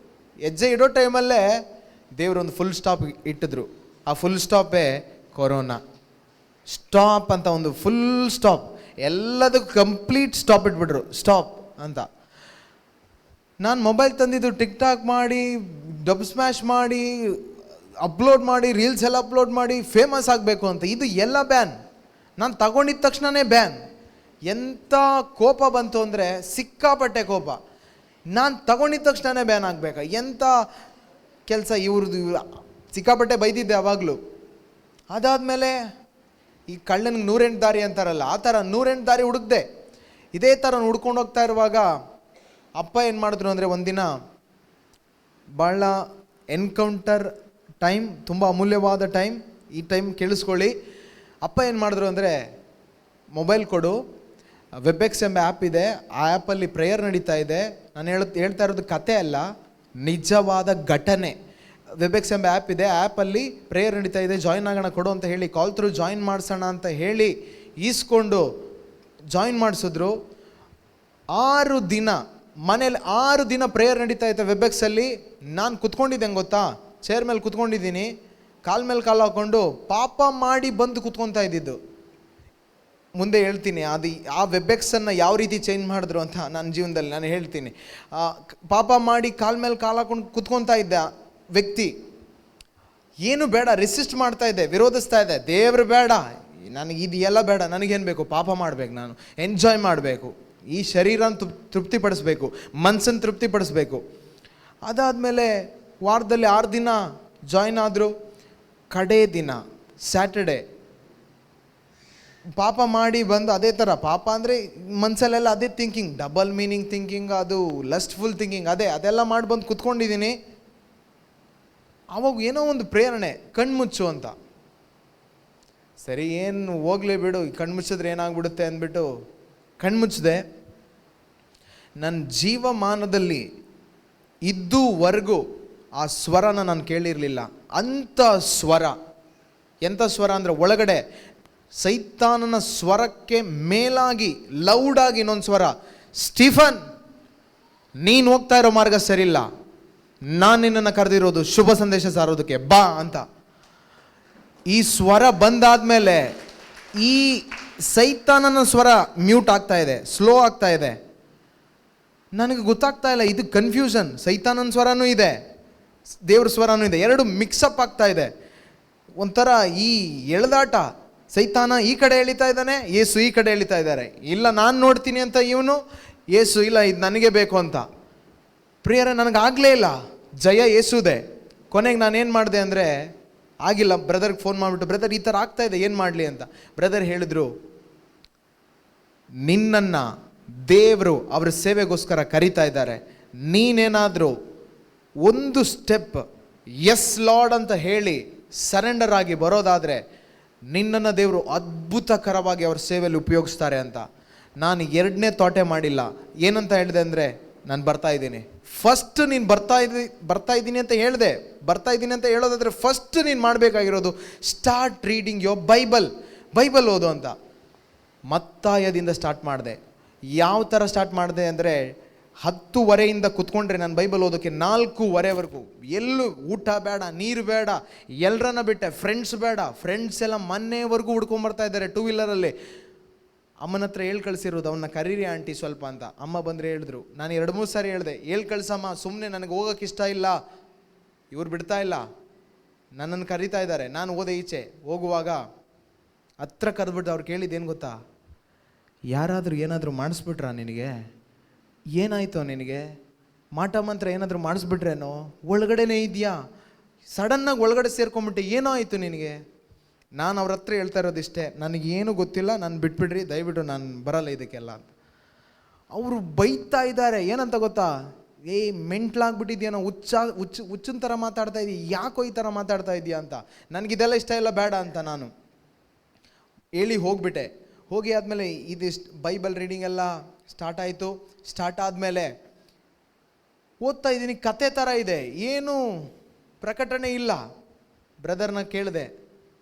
ಹೆಜ್ಜೆ ಇಡೋ ಟೈಮಲ್ಲೇ ದೇವರೊಂದು ಫುಲ್ ಸ್ಟಾಪ್ ಇಟ್ಟಿದ್ರು. ಆ ಫುಲ್ ಸ್ಟಾಪೇ ಕೊರೋನಾ. ಸ್ಟಾಪ್ ಅಂತ ಒಂದು ಫುಲ್ ಸ್ಟಾಪ್, ಎಲ್ಲದಕ್ಕೂ ಕಂಪ್ಲೀಟ್ ಸ್ಟಾಪ್ ಇಟ್ಬಿಟ್ರು, ಸ್ಟಾಪ್ ಅಂತ. ನಾನು ಮೊಬೈಲ್ ತಂದಿದ್ದು ಟಿಕ್ ಟಾಕ್ ಮಾಡಿ, ಡಬ್ ಸ್ಮ್ಯಾಶ್ ಮಾಡಿ, ಅಪ್ಲೋಡ್ ಮಾಡಿ, ರೀಲ್ಸ್ ಎಲ್ಲ ಅಪ್ಲೋಡ್ ಮಾಡಿ ಫೇಮಸ್ ಆಗಬೇಕು ಅಂತ. ಇದು ಎಲ್ಲ ಬ್ಯಾನ್. ನಾನು ತಗೊಂಡಿದ್ದ ತಕ್ಷಣವೇ ಬ್ಯಾನ್. ಎಂಥ ಕೋಪ ಬಂತು ಅಂದರೆ ಸಿಕ್ಕಾಪಟ್ಟೆ ಕೋಪ. ನಾನು ತಗೊಂಡಿದ್ದ ತಕ್ಷಣವೇ ಬ್ಯಾನ್ ಆಗಬೇಕಾ, ಎಂಥ ಕೆಲಸ ಇವ್ರದ್ದು. ಸಿಕ್ಕಾಪಟ್ಟೆ ಬೈದಿದ್ದೆ ಆವಾಗಲೂ. ಅದಾದಮೇಲೆ ಈ ಕಳ್ಳನಿಗೆ 108 ದಾರಿ ಅಂತಾರಲ್ಲ, ಆ ಥರ 108 ದಾರಿ ಹುಡುಕ್ದೆ. ಇದೇ ಥರ ಹುಡ್ಕೊಂಡು ಹೋಗ್ತಾ ಇರುವಾಗ ಅಪ್ಪ ಏನು ಮಾಡಿದ್ರು ಅಂದರೆ, ಒಂದಿನ ಭಾಳ ಎನ್ಕೌಂಟರ್ ಟೈಮ್, ತುಂಬ ಅಮೂಲ್ಯವಾದ ಟೈಮ್. ಈ ಟೈಮ್ ಕೇಳಿಸ್ಕೊಳ್ಳಿ. ಅಪ್ಪ ಏನು ಮಾಡಿದ್ರು ಅಂದರೆ, ಮೊಬೈಲ್ ಕೊಡು, ವೆಬ್ಎಕ್ಸ್ ಎಂಬ ಆ್ಯಪ್ ಇದೆ, ಆ ಆ್ಯಪಲ್ಲಿ ಪ್ರೇಯರ್ ನಡೀತಾ ಇದೆ. ನಾನು ಹೇಳ್ತಾ ಇರೋದು ಕತೆ ಅಲ್ಲ, ನಿಜವಾದ ಘಟನೆ. ವೆಬ್ಎಕ್ಸ್ ಎಂಬ ಆ್ಯಪ್ ಇದೆ, ಆ್ಯಪಲ್ಲಿ ಪ್ರೇಯರ್ ನಡೀತಾ ಇದೆ, ಜಾಯಿನ್ ಆಗೋಣ ಕೊಡು ಅಂತ ಹೇಳಿ ಕಾಲ್ ಥ್ರೂ ಜಾಯಿನ್ ಮಾಡಿಸೋಣ ಅಂತ ಹೇಳಿ ಈಸ್ಕೊಂಡು ಜಾಯಿನ್ ಮಾಡಿಸಿದ್ರು. 6 ದಿನ ಮನೇಲಿ 6 ದಿನ ಪ್ರೇಯರ್ ನಡೀತಾ ಇತ್ತು ವೆಬ್ಎಕ್ಸಲ್ಲಿ. ನಾನು ಕುತ್ಕೊಂಡಿದ್ದೆ ಗೊತ್ತಾ, ಚೇರ್ ಮೇಲೆ ಕುತ್ಕೊಂಡಿದ್ದೀನಿ, ಕಾಲ್ ಮೇಲೆ ಕಾಲು ಹಾಕ್ಕೊಂಡು ಪಾಪ ಮಾಡಿ ಬಂದು ಕುತ್ಕೊತಾ ಇದ್ದಿದ್ದು. ಮುಂದೆ ಹೇಳ್ತೀನಿ ಅದು ಆ ವೆಬ್ಎಕ್ಸನ್ನು ಯಾವ ರೀತಿ ಚೇಂಜ್ ಮಾಡಿದ್ರು ಅಂತ ನನ್ನ ಜೀವನದಲ್ಲಿ ನಾನು ಹೇಳ್ತೀನಿ. ಪಾಪ ಮಾಡಿ ಕಾಲ್ ಮೇಲೆ ಕಾಲು ಹಾಕೊಂಡು ಕುತ್ಕೊತಾ ಇದ್ದ ವ್ಯಕ್ತಿ ಏನು ಬೇಡ, ರೆಸಿಸ್ಟ್ ಮಾಡ್ತಾ ಇದ್ದೆ, ವಿರೋಧಿಸ್ತಾ ಇದ್ದೆ. ದೇವ್ರು ಬೇಡ, ನನಗೆ ಇದು ಎಲ್ಲ ಬೇಡ, ನನಗೇನು ಬೇಕು, ಪಾಪ ಮಾಡಬೇಕು, ನಾನು ಎಂಜಾಯ್ ಮಾಡಬೇಕು, ಈ ಶರೀರನ ತೃಪ್ತಿಪಡಿಸ್ಬೇಕು, ಮನಸ್ಸನ್ನು ತೃಪ್ತಿಪಡಿಸ್ಬೇಕು. ಅದಾದಮೇಲೆ ವಾರದಲ್ಲಿ 6 ದಿನ ಜಾಯಿನ್ ಆದರು. ಕಡೇ ದಿನ ಸ್ಯಾಟರ್ಡೆ ಪಾಪ ಮಾಡಿ ಬಂದು ಅದೇ ಥರ ಪಾಪ ಅಂದರೆ ಮನಸ್ಸಲ್ಲೆಲ್ಲ ಅದೇ ಥಿಂಕಿಂಗ್, ಡಬಲ್ ಮೀನಿಂಗ್ ಥಿಂಕಿಂಗ್, ಅದು ಲಸ್ಟ್ಫುಲ್ ಥಿಂಕಿಂಗ್, ಅದೆಲ್ಲ ಮಾಡಿ ಬಂದು ಕುತ್ಕೊಂಡಿದ್ದೀನಿ. ಆವಾಗ ಏನೋ ಒಂದು ಪ್ರೇರಣೆ, ಕಣ್ಮುಚ್ಚು ಅಂತ. ಸರಿ, ಏನು ಹೋಗ್ಲೇ ಬಿಡು, ಕಣ್ಮುಚ್ಚಿದ್ರೆ ಏನಾಗ್ಬಿಡುತ್ತೆ ಅಂದ್ಬಿಟ್ಟು ಕಣ್ಮುಚ್ಚಿದೆ. ನನ್ನ ಜೀವಮಾನದಲ್ಲಿ ಇದುವರೆಗೂ ಆ ಸ್ವರನ ನಾನು ಕೇಳಿರಲಿಲ್ಲ. ಅಂಥ ಸ್ವರ, ಎಂಥ ಸ್ವರ ಅಂದರೆ ಒಳಗಡೆ ಸೈತಾನನ ಸ್ವರಕ್ಕೆ ಮೇಲಾಗಿ ಲೌಡಾಗಿ ಇನ್ನೊಂದು ಸ್ವರ, ಸ್ಟೀಫನ್ ನೀನು ಹೋಗ್ತಾ ಇರೋ ಮಾರ್ಗ ಸರಿಯಿಲ್ಲ, ನಾನು ನಿನ್ನನ್ನು ಕರೆದಿರೋದು ಶುಭ ಸಂದೇಶ ಸಾರೋದಕ್ಕೆ, ಬಾ ಅಂತ. ಈ ಸ್ವರ ಬಂದಾದ್ಮೇಲೆ ಈ ಸೈತಾನನ ಸ್ವರ ಮ್ಯೂಟ್ ಆಗ್ತಾ ಇದೆ, ಸ್ಲೋ ಆಗ್ತಾ ಇದೆ. ನನಗೆ ಗೊತ್ತಾಗ್ತಾ ಇಲ್ಲ, ಇದು ಕನ್ಫ್ಯೂಷನ್. ಸೈತಾನನ ಸ್ವರನೂ ಇದೆ, ದೇವ್ರ ಸ್ವರನೂ ಇದೆ, ಎರಡು ಮಿಕ್ಸಪ್ ಆಗ್ತಾ ಇದೆ. ಒಂಥರ ಈ ಎಳೆದಾಟ. ಸೈತಾನ ಈ ಕಡೆ ಎಳಿತಾ ಇದ್ದಾನೆ, ಯೇಸು ಈ ಕಡೆ ಎಳಿತಾ ಇದ್ದಾರೆ. ಇಲ್ಲ ನಾನು ನೋಡ್ತೀನಿ ಅಂತ ಇವನು, ಯೇಸು ಇಲ್ಲ ಇದು ನನಗೆ ಬೇಕು ಅಂತ. ಪ್ರಿಯರೇ, ನನಗಾಗಲೇ ಇಲ್ಲ, ಜಯ ಯೇಸುದೆ. ಕೊನೆಗೆ ನಾನೇನು ಮಾಡಿದೆ ಅಂದರೆ, ಆಗಿಲ್ಲ, ಬ್ರದರ್ಗೆ ಫೋನ್ ಮಾಡಿಬಿಟ್ಟು, ಬ್ರದರ್ ಈ ಥರ ಆಗ್ತಾ ಇದೆ, ಏನು ಮಾಡಲಿ ಅಂತ. ಬ್ರದರ್ ಹೇಳಿದ್ರು, ನಿನ್ನನ್ನು ದೇವರು ಅವ್ರ ಸೇವೆಗೋಸ್ಕರ ಕರೀತಾ ಇದ್ದಾರೆ. ನೀನೇನಾದರೂ ಒಂದು ಸ್ಟೆಪ್ ಎಸ್ ಲಾರ್ಡ್ ಅಂತ ಹೇಳಿ ಸರೆಂಡರ್ ಆಗಿ ಬರೋದಾದರೆ ನಿನ್ನನ್ನು ದೇವರು ಅದ್ಭುತಕರವಾಗಿ ಅವ್ರ ಸೇವೆಯಲ್ಲಿ ಉಪಯೋಗಿಸ್ತಾರೆ ಅಂತ. ನಾನು ಎರಡನೇ ಥಾಟೇ ಮಾಡಿಲ್ಲ. ಏನಂತ ಹೇಳಿದೆ ಅಂದರೆ, ನಾನು ಬರ್ತಾ ಇದ್ದೀನಿ. ಫಸ್ಟ್ ನೀನು ಬರ್ತಾ ಇದ್ದೀನಿ ಅಂತ ಹೇಳಿದೆ. ಬರ್ತಾ ಇದ್ದೀನಿ ಅಂತ ಹೇಳೋದಾದರೆ ಫಸ್ಟ್ ನೀನು ಮಾಡಬೇಕಾಗಿರೋದು ಸ್ಟಾರ್ಟ್ ರೀಡಿಂಗ್ ಯೋರ್ ಬೈಬಲ್ ಓದು ಅಂತ. ಮತ್ತಾಯದಿಂದ ಸ್ಟಾರ್ಟ್ ಮಾಡಿದೆ. ಯಾವ ಥರ ಸ್ಟಾರ್ಟ್ ಮಾಡಿದೆ ಅಂದರೆ, 10:30 ಕುತ್ಕೊಂಡ್ರೆ ನಾನು ಬೈಬಲ್ ಓದೋಕ್ಕೆ 4:15 ಎಲ್ಲೂ ಊಟ ಬೇಡ, ನೀರು ಬೇಡ, ಎಲ್ಲರನ್ನ ಬಿಟ್ಟೆ. ಫ್ರೆಂಡ್ಸ್ ಬೇಡ, ಫ್ರೆಂಡ್ಸ್ ಎಲ್ಲ ಮೊನ್ನೆವರೆಗೂ ಹುಡ್ಕೊಂಬರ್ತಾ ಇದ್ದಾರೆ 2 ವೀಲರಲ್ಲಿ. ಅಮ್ಮನ ಹತ್ರ ಹೇಳಿ ಕಳಿಸಿರೋದು, ಅವನ್ನ ಕರೀರಿ ಆಂಟಿ ಸ್ವಲ್ಪ ಅಂತ. ಅಮ್ಮ ಬಂದರೆ ಹೇಳಿದ್ರು. ನಾನು 2-3 ಸಾರಿ ಹೇಳಿದೆ, ಹೇಳಿ ಕಳ್ಸಮ್ಮ, ಸುಮ್ಮನೆ ನನಗೆ ಹೋಗೋಕ್ಕೆ ಇಷ್ಟ ಇಲ್ಲ, ಇವ್ರು ಬಿಡ್ತಾ ಇಲ್ಲ, ನನ್ನನ್ನು ಕರೀತಾ ಇದ್ದಾರೆ. ನಾನು ಹೋದೆ ಈಚೆ. ಹೋಗುವಾಗ ಹತ್ರ ಕರೆದ್ಬಿಟ್ಟು ಅವ್ರು ಕೇಳಿದ್ದೇನು ಗೊತ್ತಾ, ಯಾರಾದರೂ ಏನಾದರೂ ಮಾಡಿಸ್ಬಿಟ್ರಾ ನಿನಗೆ? ಏನಾಯಿತು ನಿನಗೆ? ಮಾಟ ಮಂತ್ರ ಏನಾದರೂ ಮಾಡಿಸ್ಬಿಟ್ರೇನೋ? ಒಳಗಡೆನೇ ಇದೆಯಾ? ಸಡನ್ನಾಗಿ ಒಳಗಡೆ ಸೇರ್ಕೊಂಬಿಟ್ಟು ಏನೋ ಆಯಿತು ನಿನಗೆ? ನಾನು ಅವ್ರ ಹತ್ರ ಹೇಳ್ತಾ ಇರೋದಿಷ್ಟೇ, ನನಗೇನು ಗೊತ್ತಿಲ್ಲ, ನಾನು ಬಿಟ್ಬಿಡ್ರಿ ದಯವಿಟ್ಟು, ನಾನು ಬರಲ್ಲ ಇದಕ್ಕೆಲ್ಲ ಅಂತ. ಅವರು ಬೈತಾ ಇದ್ದಾರೆ. ಏನಂತ ಗೊತ್ತಾ, ಮೆಂಟ್ಲಾಗ್ಬಿಟ್ಟಿದ್ಯಾನೋ, ಹುಚ್ಚಿನ ಥರ ಮಾತಾಡ್ತಾ ಇದೀಯ, ಯಾಕೋ ಈ ಥರ ಮಾತಾಡ್ತಾ ಇದೆಯಾ ಅಂತ. ನನಗಿದೆಲ್ಲ ಇಷ್ಟ ಇಲ್ಲ, ಬೇಡ ಅಂತ ನಾನು ಹೇಳಿ ಹೋಗ್ಬಿಟ್ಟೆ. ಹೋಗಿ ಆದಮೇಲೆ ಇದಿಷ್ಟು ಬೈಬಲ್ ರೀಡಿಂಗ್ ಎಲ್ಲ ಸ್ಟಾರ್ಟ್ ಆಯಿತು. ಸ್ಟಾರ್ಟ್ ಆದಮೇಲೆ ಓದ್ತಾ ಇದ್ದೀನಿ, ಕತೆ ಥರ ಇದೆ, ಏನು ಪ್ರಕಟಣೆ ಇಲ್ಲ. ಬ್ರದರ್ನ ಕೇಳಿದೆ,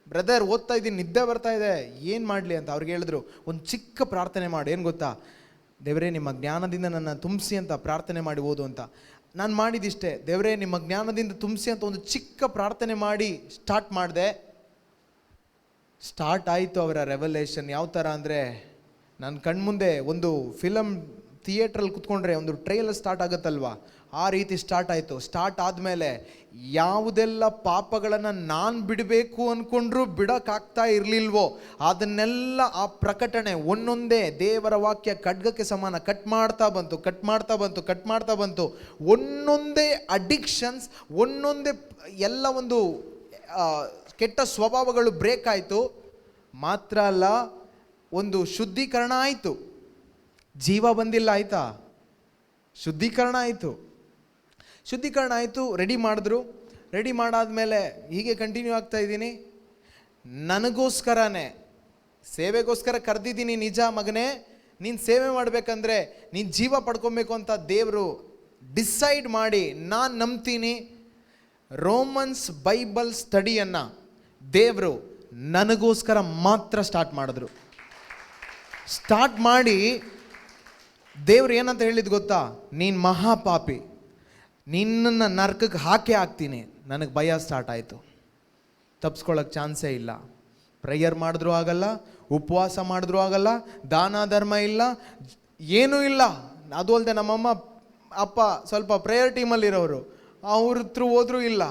ಬ್ರದರ್ ಓದ್ತಾ ಇದ್ದೀನಿ, ನಿದ್ದೆ ಬರ್ತಾ ಇದೆ, ಏನು ಮಾಡಲಿ ಅಂತ. ಅವ್ರಿಗೆ ಹೇಳಿದ್ರು, ಒಂದು ಚಿಕ್ಕ ಪ್ರಾರ್ಥನೆ ಮಾಡಿ. ಏನು ಗೊತ್ತಾ, ದೇವರೇ ನಿಮ್ಮ ಜ್ಞಾನದಿಂದ ನನ್ನ ತುಂಬಿಸಿ ಅಂತ ಪ್ರಾರ್ಥನೆ ಮಾಡಿ ಓದು ಅಂತ. ನಾನು ಮಾಡಿದಿಷ್ಟೇ, ದೇವರೇ ನಿಮ್ಮ ಜ್ಞಾನದಿಂದ ತುಂಬಿಸಿ ಅಂತ ಒಂದು ಚಿಕ್ಕ ಪ್ರಾರ್ಥನೆ ಮಾಡಿ ಸ್ಟಾರ್ಟ್ ಮಾಡಿದೆ. ಸ್ಟಾರ್ಟ್ ಆಯಿತು ಅವರ ರೆವಲ್ಯೂಷನ್. ಯಾವ ಥರ ಅಂದರೆ, ನನ್ನ ಕಣ್ಮುಂದೆ ಒಂದು ಫಿಲಮ್ ಥಿಯೇಟ್ರಲ್ಲಿ ಕುತ್ಕೊಂಡ್ರೆ ಒಂದು ಟ್ರೈಲರ್ ಸ್ಟಾರ್ಟ್ ಆಗುತ್ತಲ್ವ, ಆ ರೀತಿ ಸ್ಟಾರ್ಟ್ ಆಯಿತು. ಸ್ಟಾರ್ಟ್ ಆದಮೇಲೆ ಯಾವುದೆಲ್ಲ ಪಾಪಗಳನ್ನು ನಾನು ಬಿಡಬೇಕು ಅಂದ್ಕೊಂಡ್ರೂ ಬಿಡೋಕ್ಕಾಗ್ತಾ ಇರಲಿಲ್ವೋ ಅದನ್ನೆಲ್ಲ ಆ ಪ್ರಕಟಣೆ ಒಂದೊಂದೇ ದೇವರ ವಾಕ್ಯ ಖಡ್ಗಕ್ಕೆ ಸಮಾನ ಕಟ್ ಮಾಡ್ತಾ ಬಂತು. ಒಂದೊಂದೇ ಅಡಿಕ್ಷನ್ಸ್, ಒಂದೊಂದೇ ಎಲ್ಲ ಒಂದು ಕೆಟ್ಟ ಸ್ವಭಾವಗಳು ಬ್ರೇಕ್ ಆಯಿತು. ಮಾತ್ರ ಅಲ್ಲ, ಒಂದು ಶುದ್ಧೀಕರಣ ಆಯಿತು. ಜೀವ ಬಂದಿಲ್ಲ, ಆಯಿತಾ? ಶುದ್ಧೀಕರಣ ಆಯಿತು. ರೆಡಿ ಮಾಡಿದ್ರು. ರೆಡಿ ಮಾಡಾದ್ಮೇಲೆ ಹೀಗೆ ಕಂಟಿನ್ಯೂ ಆಗ್ತಾ ಇದ್ದೀನಿ. ನನಗೋಸ್ಕರನೇ ಸೇವೆಗೋಸ್ಕರ ಕರೆದಿದ್ದೀನಿ ನಿಜ ಮಗನೇ. ನೀನು ಸೇವೆ ಮಾಡಬೇಕಂದ್ರೆ ನೀನು ಜೀವ ಪಡ್ಕೊಬೇಕು ಅಂತ ದೇವರು ಡಿಸೈಡ್ ಮಾಡಿ, ನಾನು ನಂಬ್ತೀನಿ. ರೋಮನ್ಸ್ ಬೈಬಲ್ ಸ್ಟಡಿಯನ್ನು ದೇವರು ನನಗೋಸ್ಕರ ಮಾತ್ರ ಸ್ಟಾರ್ಟ್ ಮಾಡಿದ್ರು. ಸ್ಟಾರ್ಟ್ ಮಾಡಿ ದೇವ್ರು ಏನಂತ ಹೇಳಿದ್ದು ಗೊತ್ತಾ, ನೀನು ಮಹಾಪಾಪಿ, ನಿನ್ನನ್ನು ನರಕಕ್ಕೆ ಹಾಕ್ತೀನಿ. ನನಗೆ ಭಯ ಸ್ಟಾರ್ಟ್ ಆಯಿತು. ತಪ್ಪಿಸ್ಕೊಳ್ಳೋಕ್ಕೆ ಚಾನ್ಸೇ ಇಲ್ಲ. ಪ್ರೇಯರ್ ಮಾಡಿದ್ರೂ ಆಗಲ್ಲ, ಉಪವಾಸ ಮಾಡಿದ್ರೂ ಆಗಲ್ಲ, ದಾನ ಧರ್ಮ ಇಲ್ಲ, ಏನೂ ಇಲ್ಲ. ಅದು ಅಲ್ಲದೆ ನಮ್ಮಮ್ಮ ಅಪ್ಪ ಸ್ವಲ್ಪ ಪ್ರೇಯರ್ ಟೀಮಲ್ಲಿರೋರು, ಅವ್ರ ಹತ್ರ ಹೋದ್ರೂ ಇಲ್ಲ.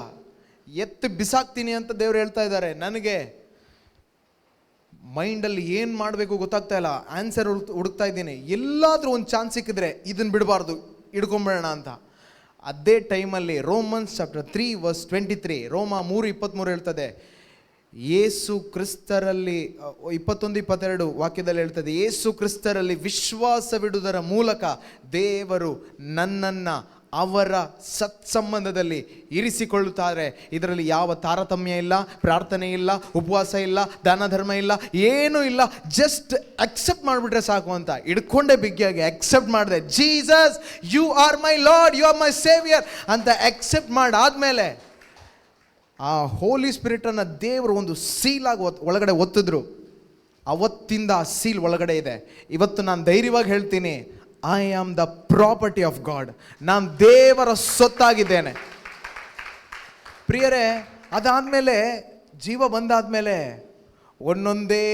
ಎತ್ತು ಬಿಸಾಕ್ತೀನಿ ಅಂತ ದೇವ್ರು ಹೇಳ್ತಾ ಇದ್ದಾರೆ. ನನಗೆ ಮೈಂಡಲ್ಲಿ ಏನು ಮಾಡಬೇಕು ಗೊತ್ತಾಗ್ತಾ ಇಲ್ಲ. ಆನ್ಸರ್ ಹುಡುಕ್ತಾ ಇದ್ದೀನಿ. ಎಲ್ಲಾದರೂ ಒಂದು ಚಾನ್ಸ್ ಸಿಕ್ಕಿದ್ರೆ ಇದನ್ನು ಬಿಡಬಾರ್ದು, ಹಿಡ್ಕೊಂಬೇಡ ಅಂತ. ಅದೇ ಟೈಮಲ್ಲಿ ರೋಮನ್ಸ್ ಚಾಪ್ಟರ್ 3 verse 23, ರೋಮ 3:23 ಹೇಳ್ತದೆ, ಯೇಸು ಕ್ರಿಸ್ತರಲ್ಲಿ 21-22 ವಾಕ್ಯದಲ್ಲಿ ಹೇಳ್ತದೆ, ಯೇಸು ಕ್ರಿಸ್ತರಲ್ಲಿ ವಿಶ್ವಾಸವಿಡುವುದರ ಮೂಲಕ ದೇವರು ನನ್ನನ್ನು ಅವರ ಸತ್ಸಂಬಂಧದಲ್ಲಿ ಇರಿಸಿಕೊಳ್ಳುತ್ತಾರೆ. ಇದರಲ್ಲಿ ಯಾವ ತಾರತಮ್ಯ ಇಲ್ಲ, ಪ್ರಾರ್ಥನೆ ಇಲ್ಲ, ಉಪವಾಸ ಇಲ್ಲ, ದಾನ ಧರ್ಮ ಇಲ್ಲ, ಏನೂ ಇಲ್ಲ. ಜಸ್ಟ್ ಅಕ್ಸೆಪ್ಟ್ ಮಾಡಿಬಿಟ್ರೆ ಸಾಕು ಅಂತ ಹಿಡ್ಕೊಂಡೆ ಬಿಗ್ಗಿಯಾಗಿ ಅಕ್ಸೆಪ್ಟ್ ಮಾಡಿದೆ. Jesus, you are my lord, you are my saviour ಅಂತ ಅಕ್ಸೆಪ್ಟ್ ಮಾಡಾದ್ಮೇಲೆ ಆ ಹೋಲಿ ಸ್ಪಿರಿಟನ್ನು ದೇವರು ಒಂದು ಸೀಲಾಗಿ ಒಳಗಡೆ ಒತ್ತಿದ್ರು. ಅವತ್ತಿಂದ ಆ ಸೀಲ್ ಒಳಗಡೆ ಇದೆ. ಇವತ್ತು ನಾನು ಧೈರ್ಯವಾಗಿ ಹೇಳ್ತೀನಿ, I am the property of god. ನಾನು ದೇವರ ಸೊತ್ತಾಗಿದ್ದೇನೆ. ಪ್ರಿಯರೇ, ಅದಾದಮೇಲೆ ಜೀವ ಬಂದಾದಮೇಲೆ ಒಂದೊಂದೇ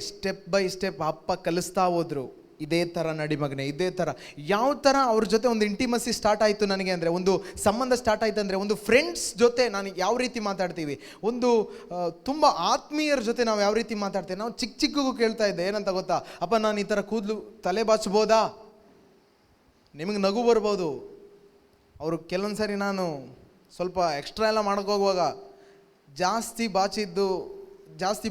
ಸ್ಟೆಪ್ ಬೈ ಸ್ಟೆಪ್ ಅಪ್ಪ ಕಲಿಸ್ತಾ ಹೋದ್ರು. ಇದೇ ಥರ ನಡಿ ಮಗನೆ, ಇದೇ ಥರ. ಯಾವ ಥರ ಅವ್ರ ಜೊತೆ ಒಂದು ಇಂಟಿಮಸಿ ಸ್ಟಾರ್ಟ್ ಆಯಿತು ನನಗೆ ಅಂದರೆ, ಒಂದು ಸಂಬಂಧ ಸ್ಟಾರ್ಟ್ ಆಯಿತು ಅಂದರೆ, ಒಂದು ಫ್ರೆಂಡ್ಸ್ ಜೊತೆ ನಾನು ಯಾವ ರೀತಿ ಮಾತಾಡ್ತೀವಿ, ಒಂದು ತುಂಬ ಆತ್ಮೀಯರ ಜೊತೆ ನಾವು ಯಾವ ರೀತಿ ಮಾತಾಡ್ತೀವಿ. ನಾವು ಚಿಕ್ಕ ಚಿಕ್ಕಗೂ ಕೇಳ್ತಾ ಇದ್ದೆ, ಏನಂತ ಗೊತ್ತಾ, ಅಪ್ಪ ನಾನು ಈ ಥರ ಕೂದಲು ತಲೆ ಬಾಚ್ಬೋದಾ? ನಿಮಗೆ ನಗು ಬರ್ಬೋದು. ಅವರು ಕೆಲವೊಂದು ಸಾರಿ ನಾನು ಸ್ವಲ್ಪ ಎಕ್ಸ್ಟ್ರಾ ಎಲ್ಲ ಮಾಡೋಕ್ಕೋಗುವಾಗ ಜಾಸ್ತಿ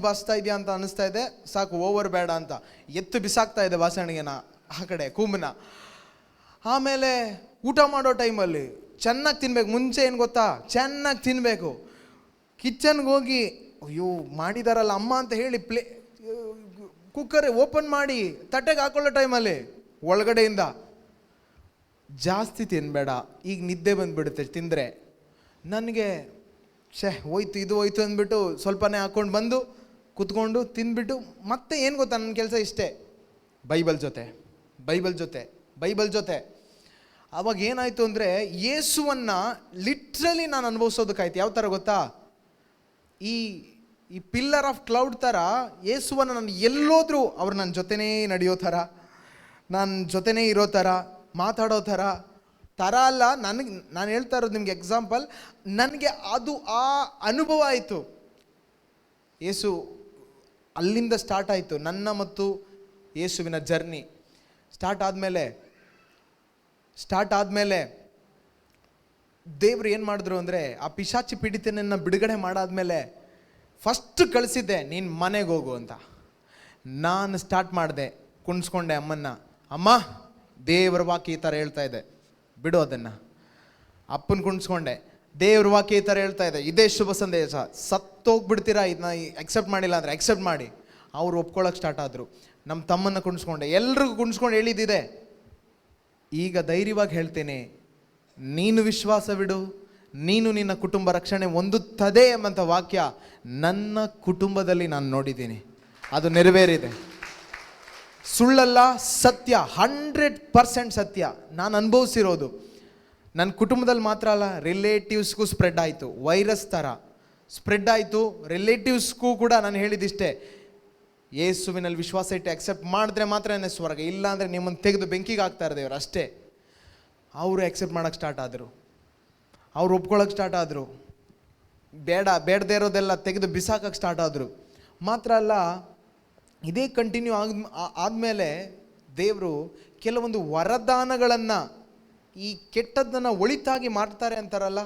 ಬಾಚ್ತಾ ಇದೆಯಾ ಅಂತ ಅನ್ನಿಸ್ತಾ ಇದೆ, ಸಾಕು ಓವರ್ ಬೇಡ ಅಂತ ಎತ್ತು ಬಿಸಾಕ್ತಾ ಇದೆ ಬಾಸಣಿಗೆನ ಆ ಕಡೆ ಕೂಂಬನ. ಆಮೇಲೆ ಊಟ ಮಾಡೋ ಟೈಮಲ್ಲಿ ಚೆನ್ನಾಗಿ ತಿನ್ನಬೇಕು. ಮುಂಚೆ ಏನು ಗೊತ್ತಾ, ಚೆನ್ನಾಗಿ ತಿನ್ನಬೇಕು. ಕಿಚನ್ಗೆ ಹೋಗಿ ಅಯ್ಯೋ ಮಾಡಿದಾರಲ್ಲ ಅಮ್ಮ ಅಂತ ಹೇಳಿ ಕುಕ್ಕರ್ ಓಪನ್ ಮಾಡಿ ತಟ್ಟೆಗೆ ಹಾಕೊಳ್ಳೋ ಟೈಮಲ್ಲಿ ಒಳಗಡೆಯಿಂದ ಜಾಸ್ತಿ ತಿನ್ನಬೇಡ, ಈಗ ನಿದ್ದೆ ಬಂದುಬಿಡುತ್ತೆ ತಿಂದರೆ. ನನಗೆ ಹೋಯ್ತು ಇದು ಹೋಯ್ತು ಅಂದ್ಬಿಟ್ಟು ಸ್ವಲ್ಪನೇ ಹಾಕ್ಕೊಂಡು ಬಂದು ಕೂತ್ಕೊಂಡು ತಿಂದ್ಬಿಟ್ಟು ಮತ್ತೆ ಏನು ಗೊತ್ತಾ ನನ್ನ ಕೆಲಸ ಇಷ್ಟೇ, ಬೈಬಲ್ ಜೊತೆ. ಅವಾಗ ಏನಾಯಿತು ಅಂದರೆ, ಯೇಸುವನ್ನು ಲಿಟ್ರಲಿ ನಾನು ಅನುಭವಿಸೋದಕ್ಕಾಯ್ತು. ಯಾವ ಥರ ಗೊತ್ತಾ, ಈ ಪಿಲ್ಲರ್ ಆಫ್ ಕ್ಲೌಡ್ ಥರ ಯೇಸುವನ್ನು ನಾನು ಎಲ್ಲೋದ್ರೂ ಅವ್ರು ನನ್ನ ಜೊತೆನೇ ನಡೆಯೋ ಥರ, ನನ್ನ ಜೊತೆನೇ ಇರೋ ಥರ, ಮಾತಾಡೋ ಥರ ಅಲ್ಲ. ನಾನು ಹೇಳ್ತಾ ಇರೋದು ನಿಮ್ಗೆ ಎಕ್ಸಾಂಪಲ್. ನನಗೆ ಅದು ಆ ಅನುಭವ ಆಯಿತು. ಯೇಸು ಅಲ್ಲಿಂದ ಸ್ಟಾರ್ಟ್ ಆಯಿತು ನನ್ನ ಮತ್ತು ಯೇಸುವಿನ ಜರ್ನಿ. ಸ್ಟಾರ್ಟ್ ಆದಮೇಲೆ ದೇವರು ಏನು ಮಾಡಿದ್ರು ಅಂದರೆ, ಆ ಪಿಶಾಚಿ ಪೀಡಿತನನ್ನು ಬಿಡುಗಡೆ ಮಾಡಾದ್ಮೇಲೆ ಫಸ್ಟ್ ಕಳಿಸಿದ್ದೆ, ನೀನು ಮನೆಗೆ ಹೋಗು ಅಂತ. ನಾನು ಸ್ಟಾರ್ಟ್ ಮಾಡಿದೆ, ಕುಣಿಸ್ಕೊಂಡೆ ಅಮ್ಮನ್ನ. ಅಮ್ಮ, ದೇವ್ರ ವಾಕ್ಯ ಈ ಥರ ಹೇಳ್ತಾ ಇದೆ, ಬಿಡು ಅದನ್ನು. ಅಪ್ಪನ ಕುಣಿಸ್ಕೊಂಡೆ, ದೇವ್ರ ವಾಕ್ಯ ಈ ಥರ ಹೇಳ್ತಾ ಇದೆ, ಇದೇ ಶುಭ ಸಂದೇಶ, ಸತ್ತೋಗ್ಬಿಡ್ತೀರಾ ಇದನ್ನ ಅಕ್ಸೆಪ್ಟ್ ಮಾಡಿಲ್ಲ ಅಂದರೆ ಅಕ್ಸೆಪ್ಟ್ ಮಾಡಿ. ಅವ್ರು ಒಪ್ಕೊಳ್ಳೋಕೆ ಸ್ಟಾರ್ಟ್ ಆದರು. ನಮ್ಮ ತಮ್ಮನ್ನು ಕುಣಿಸ್ಕೊಂಡೆ, ಎಲ್ರಿಗೂ ಕುಣಿಸ್ಕೊಂಡು ಹೇಳಿದ್ದಿದೆ. ಈಗ ಧೈರ್ಯವಾಗಿ ಹೇಳ್ತೇನೆ, ನೀನು ವಿಶ್ವಾಸವಿಡು, ನೀನು ನಿನ್ನ ಕುಟುಂಬ ರಕ್ಷಣೆ ಹೊಂದುತ್ತದೆ ಎಂಬಂಥ ವಾಕ್ಯ ನನ್ನ ಕುಟುಂಬದಲ್ಲಿ ನಾನು ನೋಡಿದ್ದೀನಿ. ಅದು ನೆರವೇರಿದೆ. ಸುಳ್ಳಲ್ಲ, ಸತ್ಯ, 100% ಸತ್ಯ. ನಾನು ಅನುಭವಿಸಿರೋದು ನನ್ನ ಕುಟುಂಬದಲ್ಲಿ ಮಾತ್ರ ಅಲ್ಲ, ರಿಲೇಟಿವ್ಸ್ಗೂ ಸ್ಪ್ರೆಡ್ ಆಯಿತು. ವೈರಸ್ ಥರ ಸ್ಪ್ರೆಡ್ ಆಯಿತು. ರಿಲೇಟಿವ್ಸ್ಗೂ ಕೂಡ ನಾನು ಹೇಳಿದಿಷ್ಟೇ, ಯೇಸುವಿನಲ್ಲಿ ವಿಶ್ವಾಸ ಇಟ್ಟು ಅಕ್ಸೆಪ್ಟ್ ಮಾಡಿದ್ರೆ ಮಾತ್ರ ಸ್ವರ್ಗ, ಇಲ್ಲ ಅಂದರೆ ನಿಮ್ಮನ್ನು ತೆಗೆದು ಬೆಂಕಿಗೆ ಹಾಕ್ತಾ ಇರೋದೇವ್ರು ಅಷ್ಟೇ. ಅವರು ಅಕ್ಸೆಪ್ಟ್ ಮಾಡೋಕ್ಕೆ ಸ್ಟಾರ್ಟ್ ಆದರು, ಅವ್ರು ಒಪ್ಕೊಳ್ಳೋಕೆ ಸ್ಟಾರ್ಟ್ ಆದರು. ಬೇಡದೇ ಇರೋದೆಲ್ಲ ತೆಗೆದು ಬಿಸಾಕಕ್ಕೆ ಸ್ಟಾರ್ಟ್ ಆದರು. ಮಾತ್ರ ಅಲ್ಲ, ಇದೇ ಕಂಟಿನ್ಯೂ ಆದಮೇಲೆ ದೇವರು ಕೆಲವೊಂದು ವರದಾನಗಳನ್ನು, ಈ ಕೆಟ್ಟದ್ದನ್ನು ಒಳಿತಾಗಿ ಮಾಡ್ತಾರೆ ಅಂತಾರಲ್ಲ,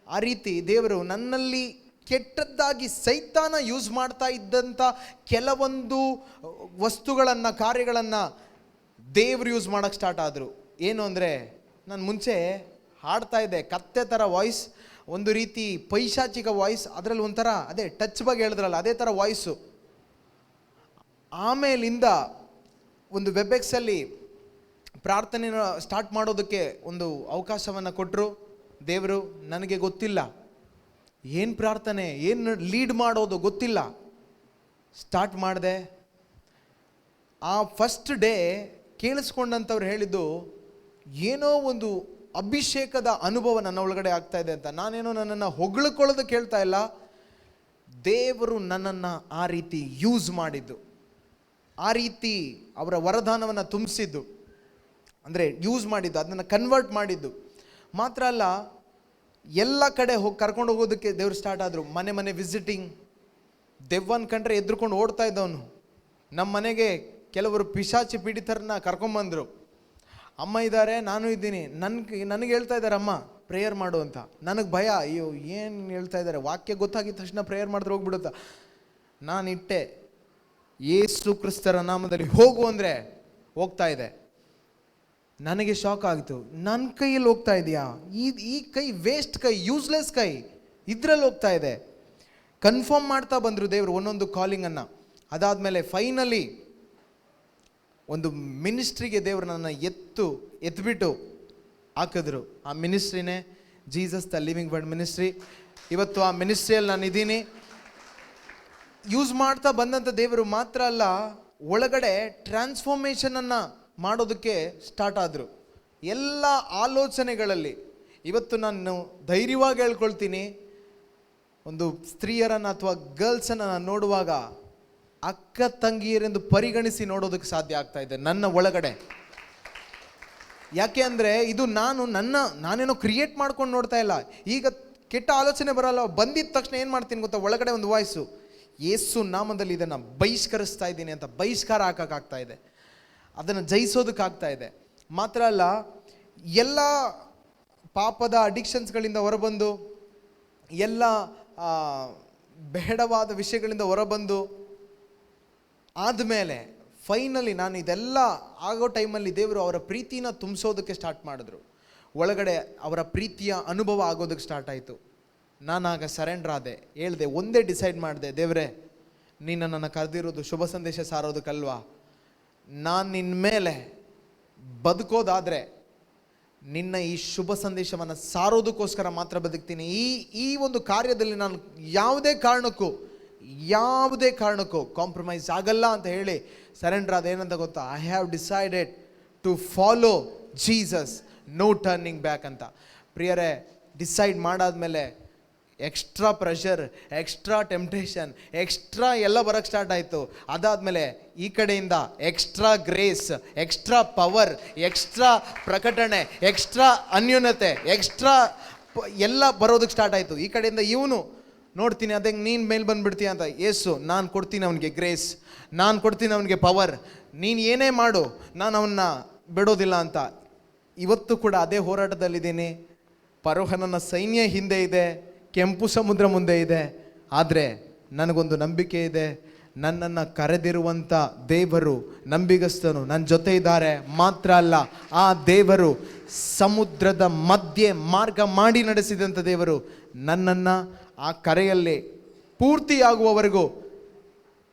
ಆ ರೀತಿ ದೇವರು ನನ್ನಲ್ಲಿ ಕೆಟ್ಟದ್ದಾಗಿ ಸೈತಾನ ಯೂಸ್ ಮಾಡ್ತಾ ಇದ್ದಂಥ ಕೆಲವೊಂದು ವಸ್ತುಗಳನ್ನು, ಕಾರ್ಯಗಳನ್ನು ದೇವರು ಯೂಸ್ ಮಾಡೋಕ್ಕೆ ಸ್ಟಾರ್ಟ್ ಆದರು. ಏನು ಅಂದರೆ, ನಾನು ಮುಂಚೆ ಹಾಡ್ತಾ ಇದ್ದೆ, ಕತ್ತೆ ಥರ ವಾಯ್ಸ್, ಒಂದು ರೀತಿ ಪೈಶಾಚಿಕ ವಾಯ್ಸ್, ಅದರಲ್ಲಿ ಒಂಥರ ಅದೇ ಟಚ್ ಬಗ್ಗೆ ಹೇಳಿದ್ರಲ್ಲ ಅದೇ ಥರ ವಾಯ್ಸು. ಆಮೇಲಿಂದ ಒಂದು ವೆಬ್ಎಕ್ಸಲ್ಲಿ ಪ್ರಾರ್ಥನೆ ಸ್ಟಾರ್ಟ್ ಮಾಡೋದಕ್ಕೆ ಒಂದು ಅವಕಾಶವನ್ನು ಕೊಟ್ಟರು ದೇವರು. ನನಗೆ ಗೊತ್ತಿಲ್ಲ ಏನು ಪ್ರಾರ್ಥನೆ, ಏನು ಲೀಡ್ ಮಾಡೋದು ಗೊತ್ತಿಲ್ಲ. ಸ್ಟಾರ್ಟ್ ಮಾಡಿದೆ. ಆ ಫಸ್ಟ್ ಡೇ ಕೇಳಿಸ್ಕೊಂಡಂಥವ್ರು ಹೇಳಿದ್ದು, ಏನೋ ಒಂದು ಅಭಿಷೇಕದ ಅನುಭವ ನನ್ನ ಒಳಗಡೆ ಆಗ್ತಾ ಇದೆ ಅಂತ. ನಾನೇನೋ ನನ್ನನ್ನು ಹೊಗಳ್ಕೊಳ್ಳೋದಕ್ಕೆ ಹೇಳ್ತಾ ಇಲ್ಲ, ದೇವರು ನನ್ನನ್ನು ಆ ರೀತಿ ಯೂಸ್ ಮಾಡಿದ್ದು, ಆ ರೀತಿ ಅವರ ವರದಾನವನ್ನು ತುಂಬಿಸಿದ್ದು, ಅಂದರೆ ಯೂಸ್ ಮಾಡಿದ್ದು, ಅದನ್ನು ಕನ್ವರ್ಟ್ ಮಾಡಿದ್ದು. ಮಾತ್ರ ಅಲ್ಲ, ಎಲ್ಲ ಕಡೆ ಕರ್ಕೊಂಡು ಹೋಗೋದಕ್ಕೆ ದೇವರು ಸ್ಟಾರ್ಟ್ ಆದರು. ಮನೆ ವಿಸಿಟಿಂಗ್. ದೆವ್ವನ್ ಕಂಡ್ರೆ ಎದ್ರುಕೊಂಡು ಓಡ್ತಾ ಇದ್ದವನು. ನಮ್ಮ ಮನೆಗೆ ಕೆಲವರು ಪಿಶಾಚಿ ಪೀಡಿತರನ್ನ ಕರ್ಕೊಂಬಂದರು. ಅಮ್ಮ ಇದ್ದಾರೆ, ನಾನು ಇದ್ದೀನಿ. ನನಗೆ ಹೇಳ್ತಾ ಇದ್ದಾರೆ, ಅಮ್ಮ ಪ್ರೇಯರ್ ಮಾಡು ಅಂತ. ನನಗೆ ಭಯ, ಅಯ್ಯೋ ಏನು ಹೇಳ್ತಾ ಇದ್ದಾರೆ, ವಾಕ್ಯ ಗೊತ್ತಾಗಿದ್ದ ತಕ್ಷಣ ಪ್ರೇಯರ್ ಮಾಡಿದ್ರೆ ಹೋಗ್ಬಿಡುತ್ತಾ. ನಾನಿಟ್ಟೆ, ಯೇಸು ಕ್ರಿಸ್ತರ ನಾಮದಲ್ಲಿ ಹೋಗು ಅಂದರೆ ಹೋಗ್ತಾ ಇದೆ. ನನಗೆ ಶಾಕ್ ಆಗಿತ್ತು, ನನ್ನ ಕೈಯಲ್ಲಿ ಹೋಗ್ತಾ ಇದೆಯಾ? ಈ ಕೈ ವೇಸ್ಟ್ ಕೈ, ಯೂಸ್ಲೆಸ್ ಕೈ, ಇದ್ರಲ್ಲಿ ಹೋಗ್ತಾ ಇದೆ. ಕನ್ಫರ್ಮ್ ಮಾಡ್ತಾ ಬಂದರು ದೇವರು ಒಂದೊಂದು ಕಾಲಿಂಗನ್ನು. ಅದಾದಮೇಲೆ ಫೈನಲಿ ಒಂದು ಮಿನಿಸ್ಟ್ರಿಗೆ ದೇವರು ನನ್ನ ಎತ್ಬಿಟ್ಟು ಹಾಕಿದ್ರು. ಆ ಮಿನಿಸ್ಟ್ರಿನೇ Jesus the living word ministry. ಇವತ್ತು ಆ ಮಿನಿಸ್ಟ್ರಿಯಲ್ಲಿ ನಾನು ಇದ್ದೀನಿ. ಯೂಸ್ ಮಾಡ್ತಾ ಬಂದಂಥ ದೇವರು ಮಾತ್ರ ಅಲ್ಲ, ಒಳಗಡೆ ಟ್ರಾನ್ಸ್ಫಾರ್ಮೇಷನನ್ನು ಮಾಡೋದಕ್ಕೆ ಸ್ಟಾರ್ಟ್ ಆದರು. ಎಲ್ಲ ಆಲೋಚನೆಗಳಲ್ಲಿ ಇವತ್ತು ನಾನು ಧೈರ್ಯವಾಗಿ ಹೇಳ್ಕೊಳ್ತೀನಿ, ಒಂದು ಸ್ತ್ರೀಯರನ್ನು ಅಥವಾ ಗರ್ಲ್ಸನ್ನು ನಾನು ನೋಡುವಾಗ ಅಕ್ಕ ತಂಗಿಯರೆಂದು ಪರಿಗಣಿಸಿ ನೋಡೋದಕ್ಕೆ ಸಾಧ್ಯ ಆಗ್ತಾ ಇದೆ ನನ್ನ ಒಳಗಡೆ. ಯಾಕೆ ಅಂದರೆ ಇದು ನಾನೇನೋ ಕ್ರಿಯೇಟ್ ಮಾಡ್ಕೊಂಡು ನೋಡ್ತಾ ಇಲ್ಲ. ಈಗ ಕೆಟ್ಟ ಆಲೋಚನೆ ಬರಲ್ಲ, ಬಂದಿದ್ದ ತಕ್ಷಣ ಏನು ಮಾಡ್ತೀನಿ ಗೊತ್ತಾ, ಒಳಗಡೆ ಒಂದು ವಾಯ್ಸು, ಯೇಸು ನಾಮದಲ್ಲಿ ಇದನ್ನು ಬಹಿಷ್ಕರಿಸ್ತಾ ಇದ್ದೀನಿ ಅಂತ ಬಹಿಷ್ಕಾರ ಹಾಕೋಕ್ಕಾಗ್ತಾ ಇದೆ, ಅದನ್ನು ಜಯಿಸೋದಕ್ಕಾಗ್ತಾ ಇದೆ. ಮಾತ್ರ ಅಲ್ಲ, ಎಲ್ಲ ಪಾಪದ ಅಡಿಕ್ಷನ್ಸ್ಗಳಿಂದ ಹೊರಬಂದು, ಎಲ್ಲ ಬೇಡವಾದ ವಿಷಯಗಳಿಂದ ಹೊರಬಂದು ಆದಮೇಲೆ ಫೈನಲಿ ನಾನು ಇದೆಲ್ಲ ಆಗೋ ಟೈಮಲ್ಲಿ ದೇವರು ಅವರ ಪ್ರೀತಿನ ತುಂಬಿಸೋದಕ್ಕೆ ಸ್ಟಾರ್ಟ್ ಮಾಡಿದ್ರು. ಒಳಗಡೆ ಅವರ ಪ್ರೀತಿಯ ಅನುಭವ ಆಗೋದಕ್ಕೆ ಸ್ಟಾರ್ಟ್ ಆಯಿತು. ನಾನಾಗ ಸರೆಂಡರ್ ಆದೆ, ಹೇಳಿದೆ, ಒಂದೇ ಡಿಸೈಡ್ ಮಾಡಿದೆ, ದೇವರೇ ನೀನು ನನ್ನನ್ನು ಕರೆದಿರೋದು ಶುಭ ಸಂದೇಶ ಸಾರೋದಕ್ಕಲ್ವಾ? ನಾನು ನಿನ್ನ ಮೇಲೆ ಬದುಕೋದಾದರೆ ನಿನ್ನ ಈ ಶುಭ ಸಂದೇಶವನ್ನು ಸಾರೋದಕ್ಕೋಸ್ಕರ ಮಾತ್ರ ಬದುಕ್ತೀನಿ. ಈ ಒಂದು ಕಾರ್ಯದಲ್ಲಿ ನಾನು ಯಾವುದೇ ಕಾರಣಕ್ಕೂ ಕಾಂಪ್ರಮೈಸ್ ಆಗಲ್ಲ ಅಂತ ಹೇಳಿ ಸರೆಂಡರ್ ಅದೇನಂತ ಗೊತ್ತಾ, I have decided to follow Jesus, no turning back ಅಂತ. ಪ್ರಿಯರೇ, ಡಿಸೈಡ್ ಮಾಡಾದ್ಮೇಲೆ extra pressure, extra temptation, extra ಎಲ್ಲ ಬರೋಕ್ಕೆ ಸ್ಟಾರ್ಟ್ ಆಯಿತು. ಅದಾದಮೇಲೆ ಈ ಕಡೆಯಿಂದ extra grace, extra power, extra ಪ್ರಕಟಣೆ, ಎಕ್ಸ್ಟ್ರಾ ಅನ್ಯೂನತೆ, ಎಕ್ಸ್ಟ್ರಾ ಎಲ್ಲ ಬರೋದಕ್ಕೆ ಸ್ಟಾರ್ಟ್ ಆಯಿತು. ಈ ಕಡೆಯಿಂದ ಇವನು ನೋಡ್ತೀನಿ, ಅದೇ ನೀನು ಮೇಲೆ ಬಂದುಬಿಡ್ತೀಯ ಅಂತ. ಯೇಸು, ನಾನು ಕೊಡ್ತೀನಿ ಅವನಿಗೆ ಗ್ರೇಸ್, ನಾನು ಕೊಡ್ತೀನಿ ಅವನಿಗೆ ಪವರ್, ನೀನು ಏನೇ ಮಾಡು ನಾನು ಅವನ್ನ ಬಿಡೋದಿಲ್ಲ ಅಂತ. ಇವತ್ತು ಕೂಡ ಅದೇ ಹೋರಾಟದಲ್ಲಿದ್ದೀನಿ. ಫರೋಹನನ ಸೈನ್ಯ ಹಿಂದೆ ಇದೆ, ಕೆಂಪು ಸಮುದ್ರ ಮುಂದೆ ಇದೆ. ಆದರೆ ನನಗೊಂದು ನಂಬಿಕೆ ಇದೆ, ನನ್ನನ್ನು ಕರೆದಿರುವಂಥ ದೇವರು ನಂಬಿಗಸ್ತನು, ನನ್ನ ಜೊತೆ ಇದ್ದಾರೆ. ಮಾತ್ರ ಅಲ್ಲ, ಆ ದೇವರು ಸಮುದ್ರದ ಮಧ್ಯೆ ಮಾರ್ಗ ಮಾಡಿ ನಡೆಸಿದಂಥ ದೇವರು ನನ್ನನ್ನು ಆ ಕರೆಯಲ್ಲಿ ಪೂರ್ತಿಯಾಗುವವರೆಗೂ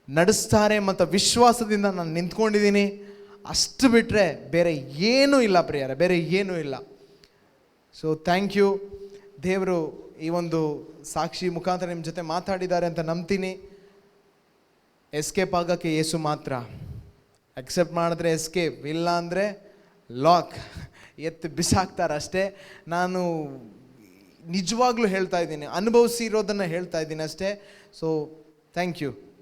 ನಡೆಸ್ತಾರೆ ಮತ್ತು ವಿಶ್ವಾಸದಿಂದ ನಾನು ನಿಂತ್ಕೊಂಡಿದ್ದೀನಿ. ಅಷ್ಟು ಬಿಟ್ಟರೆ ಬೇರೆ ಏನೂ ಇಲ್ಲ ಪ್ರಿಯರೇ, ಬೇರೆ ಏನೂ ಇಲ್ಲ. So thank you. ದೇವರು ಈ ಒಂದು ಸಾಕ್ಷಿ ಮುಖಾಂತರ ನಿಮ್ಮ ಜೊತೆ ಮಾತಾಡಿದ್ದಾರೆ ಅಂತ ನಂಬ್ತೀನಿ. ಎಸ್ಕೇಪ್ ಆಗೋಕ್ಕೆ ಯೇಸು ಮಾತ್ರ. ಅಕ್ಸೆಪ್ಟ್ ಮಾಡಿದ್ರೆ ಎಸ್ಕೇಪ್, ಇಲ್ಲ ಅಂದರೆ ಲಾಕ್, ಎತ್ತು ಬಿಸಾಕ್ತಾರೆ ಅಷ್ಟೇ. ನಾನು ನಿಜವಾಗ್ಲೂ ಹೇಳ್ತಾ ಇದ್ದೀನಿ, ಅನುಭವಿಸಿರೋದನ್ನು ಹೇಳ್ತಾ ಇದ್ದೀನಿ ಅಷ್ಟೇ. So thank you.